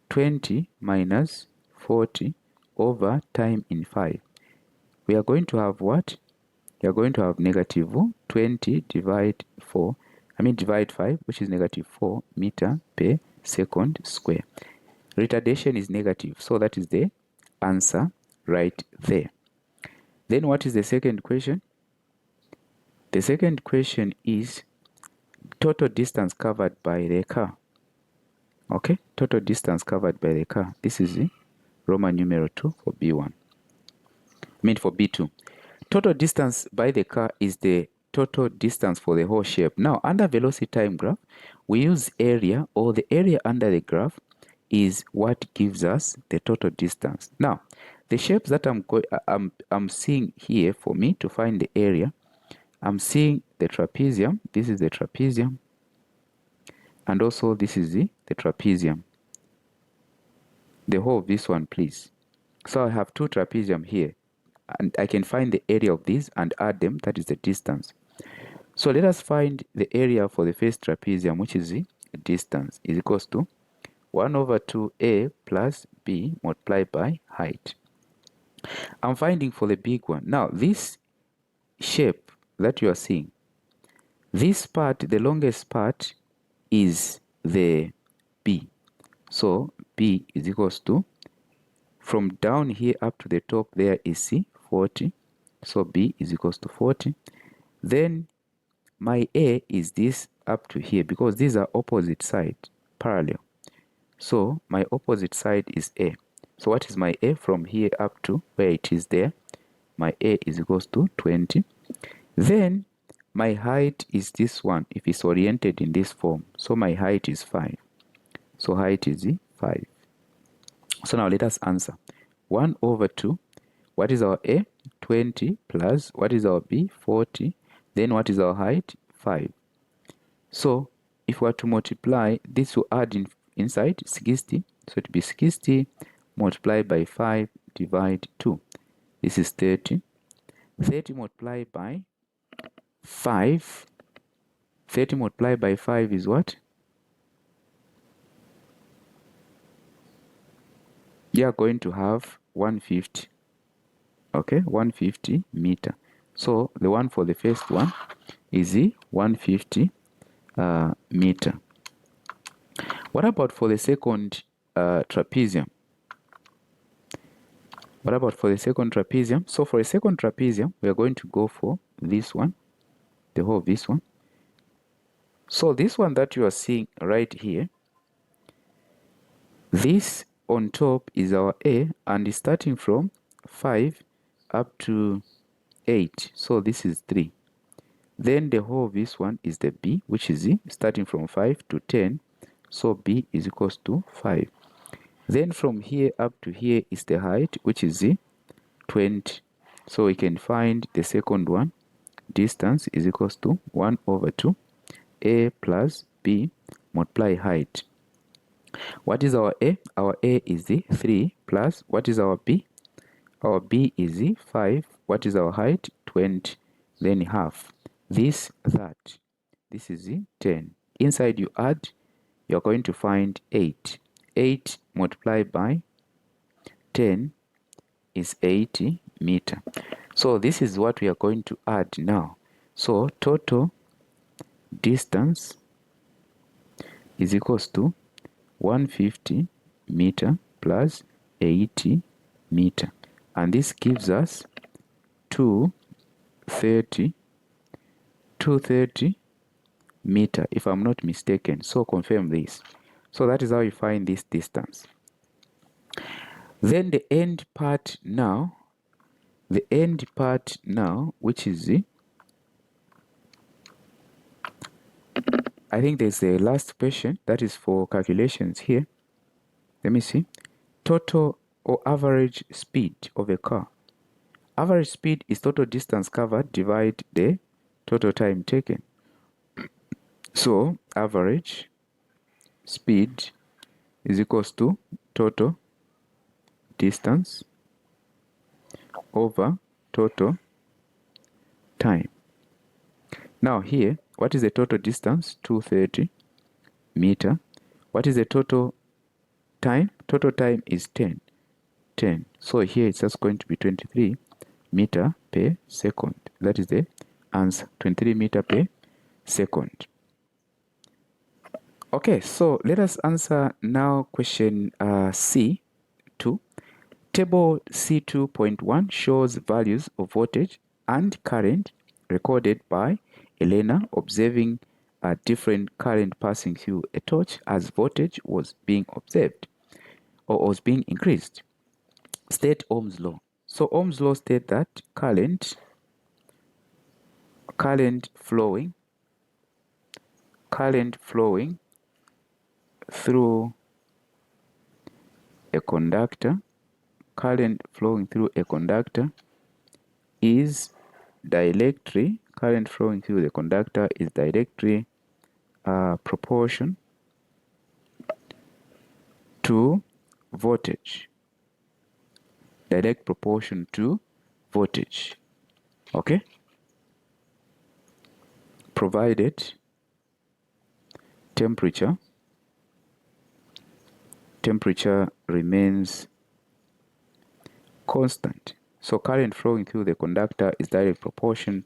20 minus 40 over time in 5. We are going to have what? We are going to have negative 20 divide 5, which is negative 4 meter per second square. Retardation is negative, so that is the answer right there. Then what is the second question? The second question is total distance covered by the car. Okay, total distance covered by the car. This is the Roman numeral 2 for B1. For B2. Total distance by the car is the total distance for the whole shape. Now, under velocity time graph, we use area, or the area under the graph is what gives us the total distance. Now, the shapes that I'm seeing here for me to find the area, I'm seeing the trapezium. This is the trapezium. And also this is the trapezium. The whole of this one, please. So I have 2 trapezium here. And I can find the area of these and add them, that is the distance. So let us find the area for the first trapezium, which is the distance, is equals to 1 over 2a plus b multiplied by height. I'm finding for the big one. Now, this shape that you are seeing, this part, the longest part, is the b. So b is equals to, from down here up to the top there is C, 40. So B is equals to 40. Then my A is this up to here, because these are opposite side, parallel. So my opposite side is A. So what is my A from here up to where it is there? My A is equals to 20. Then my height is this one if it's oriented in this form. So my height is 5. So height is 5. So now let us answer. 1 over 2. What is our A? 20 plus, what is our B? 40. Then what is our height? 5. So if we are to multiply, this will add inside 60. So it will be 60 multiplied by 5 divide 2. This is 30. 30 multiplied by 5. 30 multiplied by 5 is what? You are going to have 150. Okay, 150 meter. So the one for the first one is 150 meter. What about for the second trapezium? What about for the second trapezium? So for a second trapezium, we are going to go for this one, the whole of this one. So this one that you are seeing right here, this on top is our A, and is starting from 5 up to 8. So this is 3. Then the whole of this one is the B, which is starting from 5 to 10. So B is equals to 5. Then from here up to here is the height, which is 20. So we can find the second one. Distance is equals to 1 over 2 A plus B multiply height. What is our A? Our A is 3 plus, what is our B? Our B is 5. What is our height? 20. Then half. That. This is 10. Inside you add, you're going to find 8. 8 multiplied by 10 is 80 meter. So this is what we are going to add now. So total distance is equals to 150 meter plus 80 meter. And this gives us 230 meter, if I'm not mistaken. So confirm this. So that is how you find this distance. Then the end part now, which is I think there's a last question that is for calculations here. Let me see. Total or average speed of a car. Average speed is total distance covered divide the total time taken. So average speed is equals to total distance over total time. Now here, what is the total distance? 230 meter. What is the total time? Total time is 10. So here it's just going to be 23 meter per second. That is the answer, 23 meter per second. Okay, so let us answer now question C2. Table C2.1 shows values of voltage and current recorded by Elena observing a different current passing through a torch as voltage was being observed or was being increased. State Ohm's law. So Ohm's law states that current flowing through a conductor, is directly, proportion to voltage. Direct proportion to voltage. Okay? Provided temperature remains constant. So current flowing through the conductor is direct proportion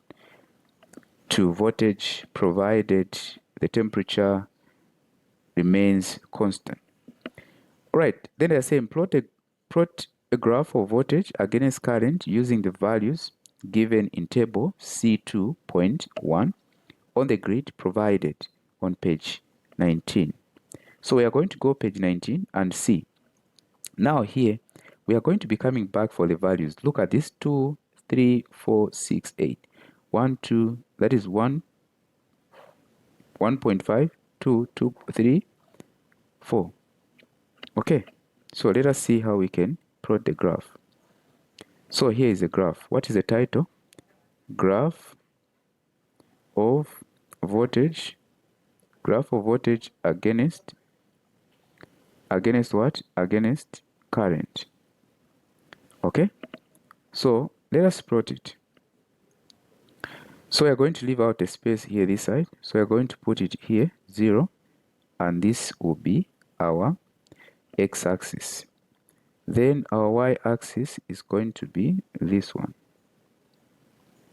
to voltage provided the temperature remains constant. Right, then they're saying plot a graph of voltage against current using the values given in table C2.1 on the grid provided on page 19. So we are going to go page 19 and see. Now here, we are going to be coming back for the values. Look at this, 2, 3, 4, 6, 8. 1, 2, that is 1, 1.5, 2, 2, 3, 4. Okay, so let us see how we can plot the graph. So here is the graph. What is the title? Graph of voltage. Graph of voltage against what? Against current. Okay, so let us plot it. So we are going to leave out a space here this side. So we are going to put it here, 0, and this will be our x-axis. Then our y-axis is going to be this one.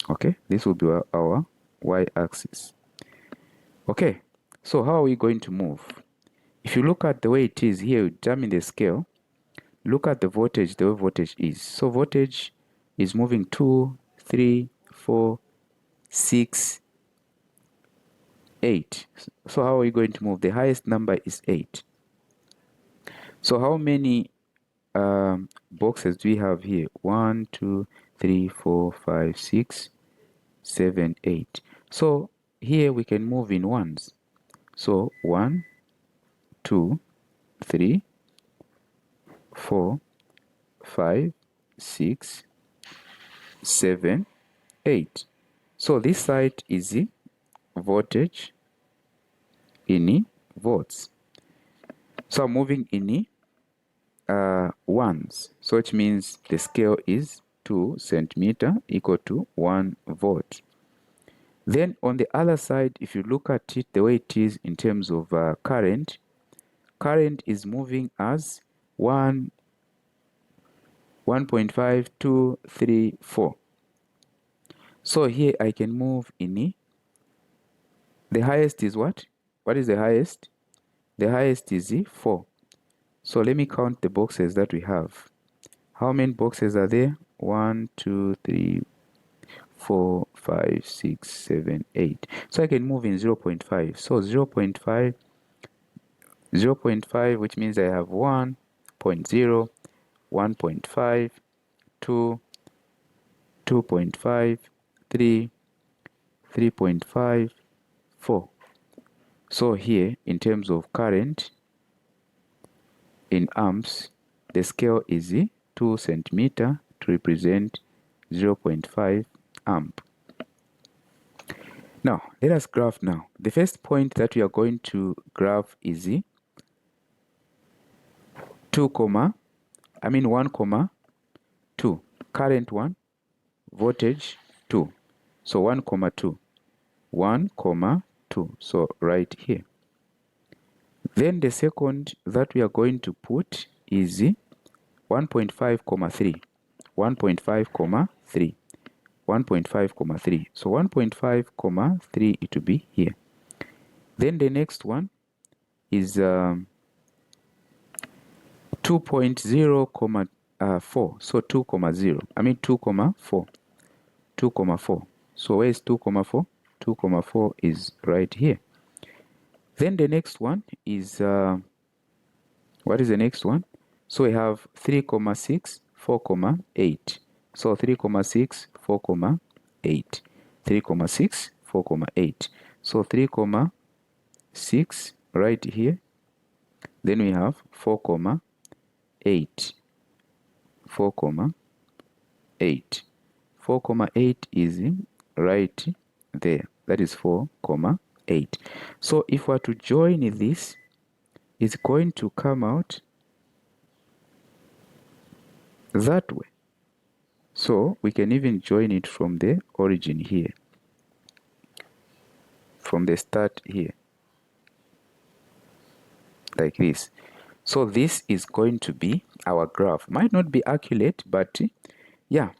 Okay, this will be our y-axis. Okay, so how are we going to move? If you look at the way it is here, you determine the scale. Look at the voltage, the way voltage is. So voltage is moving 2, 3, 4, 6, 8. So how are we going to move? The highest number is 8. So how many boxes do we have here? 1, 2, 3, 4, 5, 6, 7, 8. So here we can move in ones. So 1, 2, 3, 4, 5, 6, 7, 8. So this side is the voltage in volts. So I'm moving in ones. So it means the scale is 2 centimeter equal to 1 volt. Then on the other side, if you look at it the way it is in terms of current is moving as 1.5, 2, 3, 4. So here I can move in the highest is what? What is the highest? The highest is 4. So let me count the boxes that we have. How many boxes are there? 1, 2, 3, 4, 5, 6, 7, 8. So I can move in 0.5. So 0.5, 0.5, which means I have 1.0, 1.5, 2, 2.5, 3, 3.5, 4. So here, in terms of current in amps, the scale is 2 centimeter to represent 0.5 amp. Now, let us graph now. The first point that we are going to graph is 1, 2. Current 1, voltage 2. So 1, 2. 1, 2. So right here. Then the second that we are going to put is 1.5, 3. 1.5, 3. 1.5, 3. So 1.5, 3, it will be here. Then the next one is 2.0, 4. So 2, 0. 2, 4. 2, 4. So where is 2, 4? 2, 4 is right here. Then the next one is, what is the next one? So we have 3, 6, 4, 8. So 3, 6, 4, 8. 3, 6, 4, 8. So 3, 6 right here. Then we have 4, 8. 4, 8. 4, 8 is right there. That is 4, 8. So if we are to join this, it's going to come out that way. So we can even join it from the origin here, from the start here, like this. So this is going to be our graph. Might not be accurate, but yeah,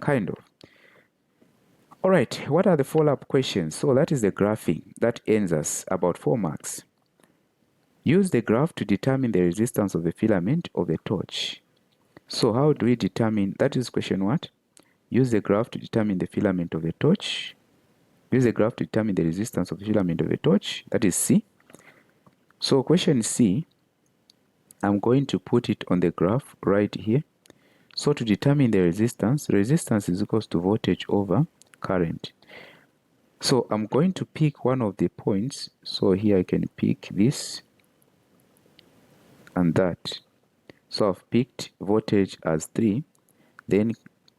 kind of. All right, what are the follow-up questions? So that is the graphing that ends us about 4 marks. Use the graph to determine the resistance of the filament of the torch. So how do we determine, that is question what? Use the graph to determine the filament of the torch. Use the graph to determine the resistance of the filament of the torch. That is C. So question C, I'm going to put it on the graph right here. So to determine the resistance is equals to voltage over current. So I'm going to pick one of the points. So here I can pick this and that. So I've picked voltage as 3, then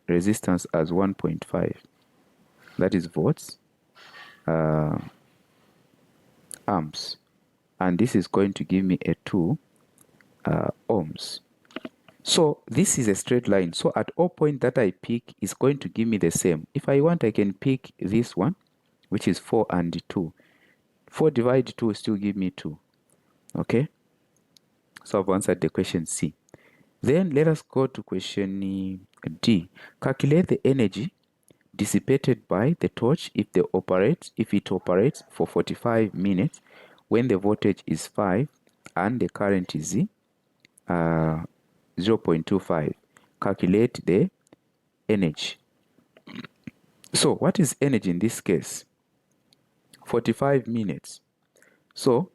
resistance as 1.5. That is volts, amps. And this is going to give me a 2 ohms. So this is a straight line. So at all point that I pick is going to give me the same. If I want, I can pick this one, which is 4 and 2. 4 divided 2 will still give me 2. Okay? So I've answered the question C. Then let us go to question D. Calculate the energy dissipated by the torch if it operates for 45 minutes when the voltage is 5 and the current is 0.25. Calculate the energy. So what is energy in this case? 45 minutes. So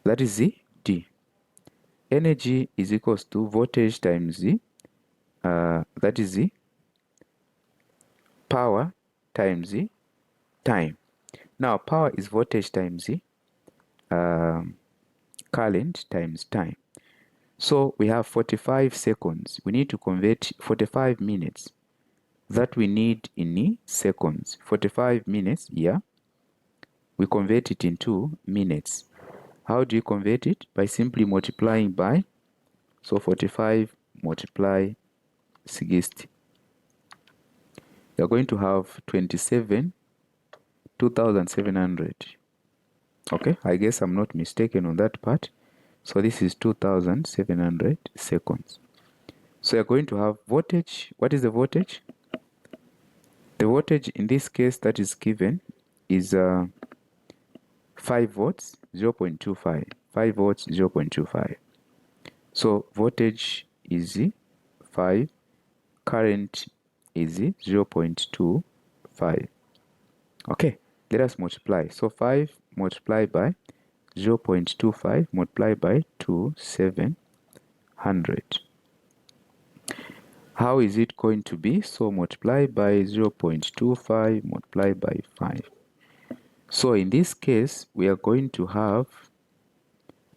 that is the D. Energy is equals to voltage times the that is the power times the time. Now power is voltage times the current times time. So we have 45 seconds. We need to convert 45 minutes. That we need in seconds. 45 minutes, yeah. We convert it into minutes. How do you convert it? By simply multiplying by, so 45 multiply 60. You're going to have 2,700. Okay, I guess I'm not mistaken on that part. So this is 2,700 seconds. So you're going to have voltage. What is the voltage? The voltage in this case that is given is 5 volts, 0.25. 5 volts, 0.25. So voltage is 5, current is 0.25. Okay, let us multiply. So 5 multiplied by 0.25 multiplied by 2,700. How is it going to be? So multiply by 0.25 multiplied by 5. So in this case, we are going to have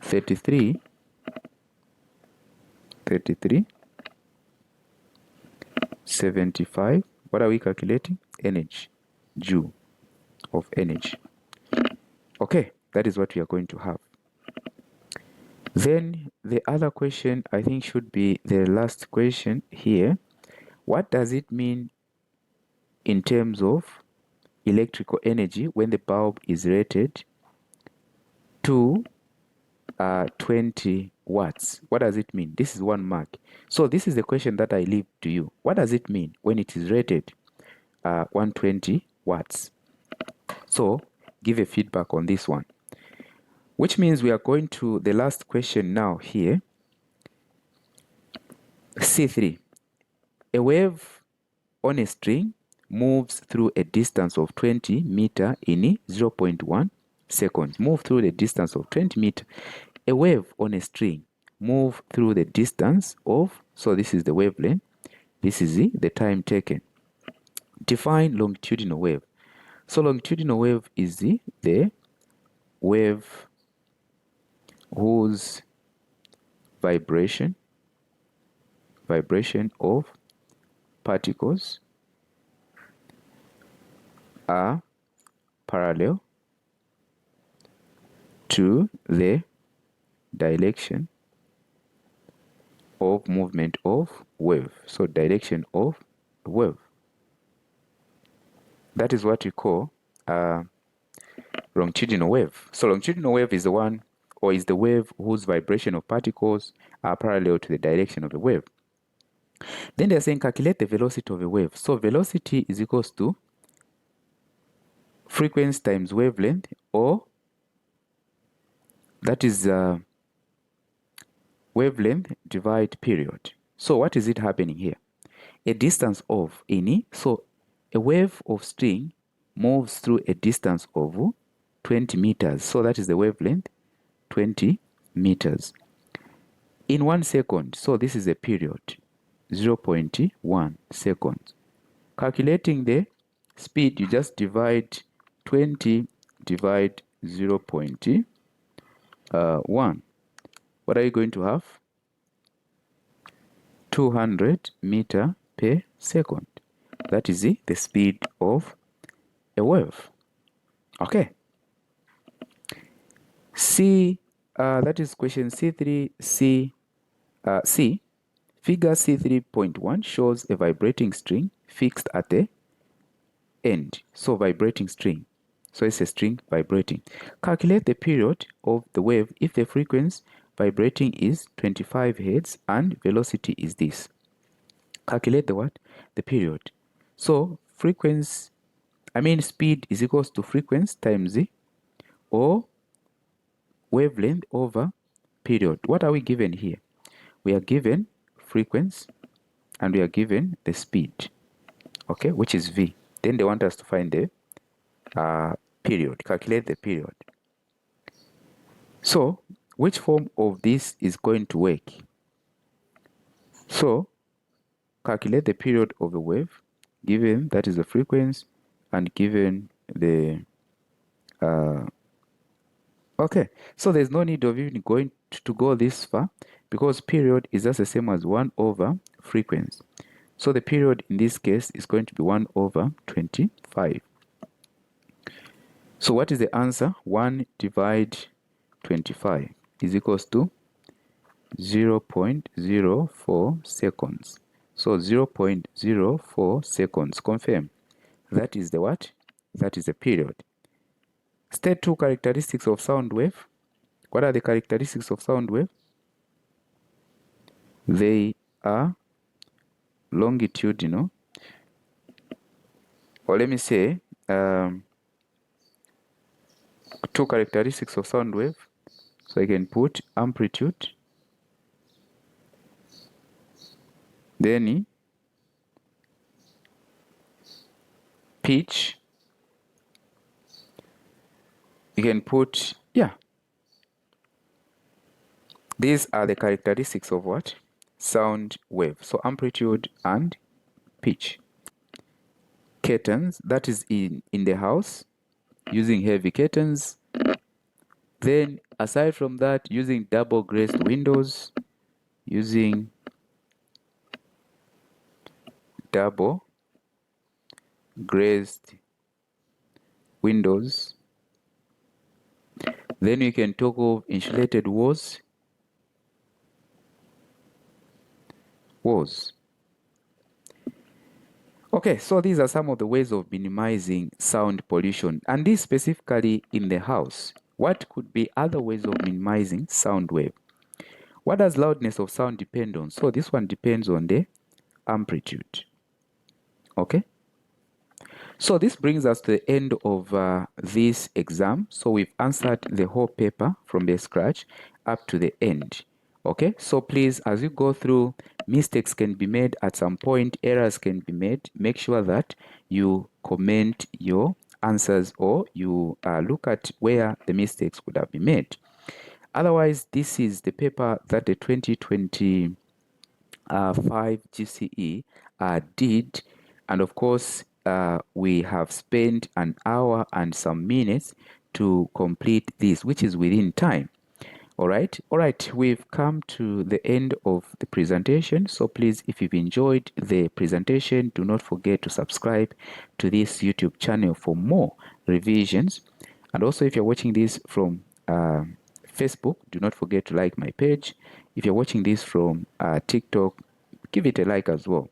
33, 75. What are we calculating? Energy, joule of energy. Okay, that is what we are going to have. Then the other question I think should be the last question here. What does it mean in terms of electrical energy when the bulb is rated to 20 watts? What does it mean? This is 1 mark. So this is the question that I leave to you. What does it mean when it is rated 120 watts? So give a feedback on this one. Which means we are going to the last question now here. C3. A wave on a string moves through a distance of 20 meters in 0.1 seconds. Move through the distance of 20 meters. A wave on a string move through the distance of, so this is the wavelength, this is the time taken. Define longitudinal wave. So longitudinal wave is the wave whose vibration of particles are parallel to the direction of movement of wave. So direction of wave. That is what we call longitudinal wave. So longitudinal wave is the one, or is the wave whose vibration of particles are parallel to the direction of the wave. Then they're saying calculate the velocity of a wave. So velocity is equals to frequency times wavelength, or that is wavelength divide period. So what is it happening here? A distance of any, so a wave of string moves through a distance of 20 meters. So that is the wavelength, 20 meters. In 1 second, so this is a period, 0.1 seconds. Calculating the speed, you just divide 20 divide 0.1. What are you going to have? 200 meter per second. That is the speed of a wave. Okay. C, that is question C3, C. Figure C3.1 shows a vibrating string fixed at the end. So vibrating string. So it's a string vibrating. Calculate the period of the wave if the frequency vibrating is 25 Hz and velocity is this. Calculate the what? The period. So speed is equals to frequency times z, or wavelength over period. What are we given here? We are given frequency and we are given the speed, okay, which is v. Then they want us to find the period, calculate the period. So which form of this is going to work? So calculate the period of the wave given that is the frequency and given the okay, so there's no need of even going to go this far because period is just the same as 1 over frequency. So the period in this case is going to be 1 over 25. So what is the answer? 1 divide 25 is equals to 0.04 seconds. So 0.04 seconds. Confirm. That is the what? That is the period. State 2 characteristics of sound wave. What are the characteristics of sound wave? They are longitudinal, or let me say 2 characteristics of sound wave. So I can put amplitude, then pitch. You can put, these are the characteristics of what? Sound wave. So amplitude and pitch. Curtains, that is in the house, using heavy curtains. Then aside from that, using double glazed windows, using double glazed windows. Then we can talk of insulated walls. Okay, so these are some of the ways of minimizing sound pollution, and this specifically in the house. What could be other ways of minimizing sound wave? What does loudness of sound depend on? So this one depends on the amplitude. Okay. So this brings us to the end of this exam. So we've answered the whole paper from the scratch up to the end. Okay, so please, as you go through, mistakes can be made at some point, errors can be made. Make sure that you comment your answers, or you look at where the mistakes would have been made. Otherwise, this is the paper that the 2025 GCE did, and of course we have spent an hour and some minutes to complete this, which is within time. All right, we've come to the end of the presentation. So please, if you've enjoyed the presentation, do not forget to subscribe to this YouTube channel for more revisions. And also, if you're watching this from Facebook, do not forget to like my page. If you're watching this from TikTok, give it a like as well.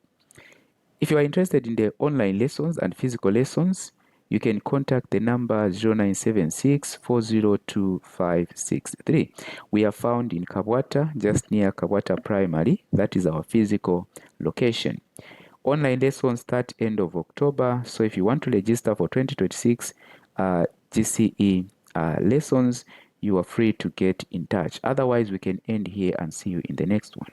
If you are interested in the online lessons and physical lessons, you can contact the number 0976 402 563. We are found in Kabwata, just near Kabwata Primary. That is our physical location. Online lessons start end of October. So if you want to register for 2026 GCE lessons, you are free to get in touch. Otherwise, we can end here and see you in the next one.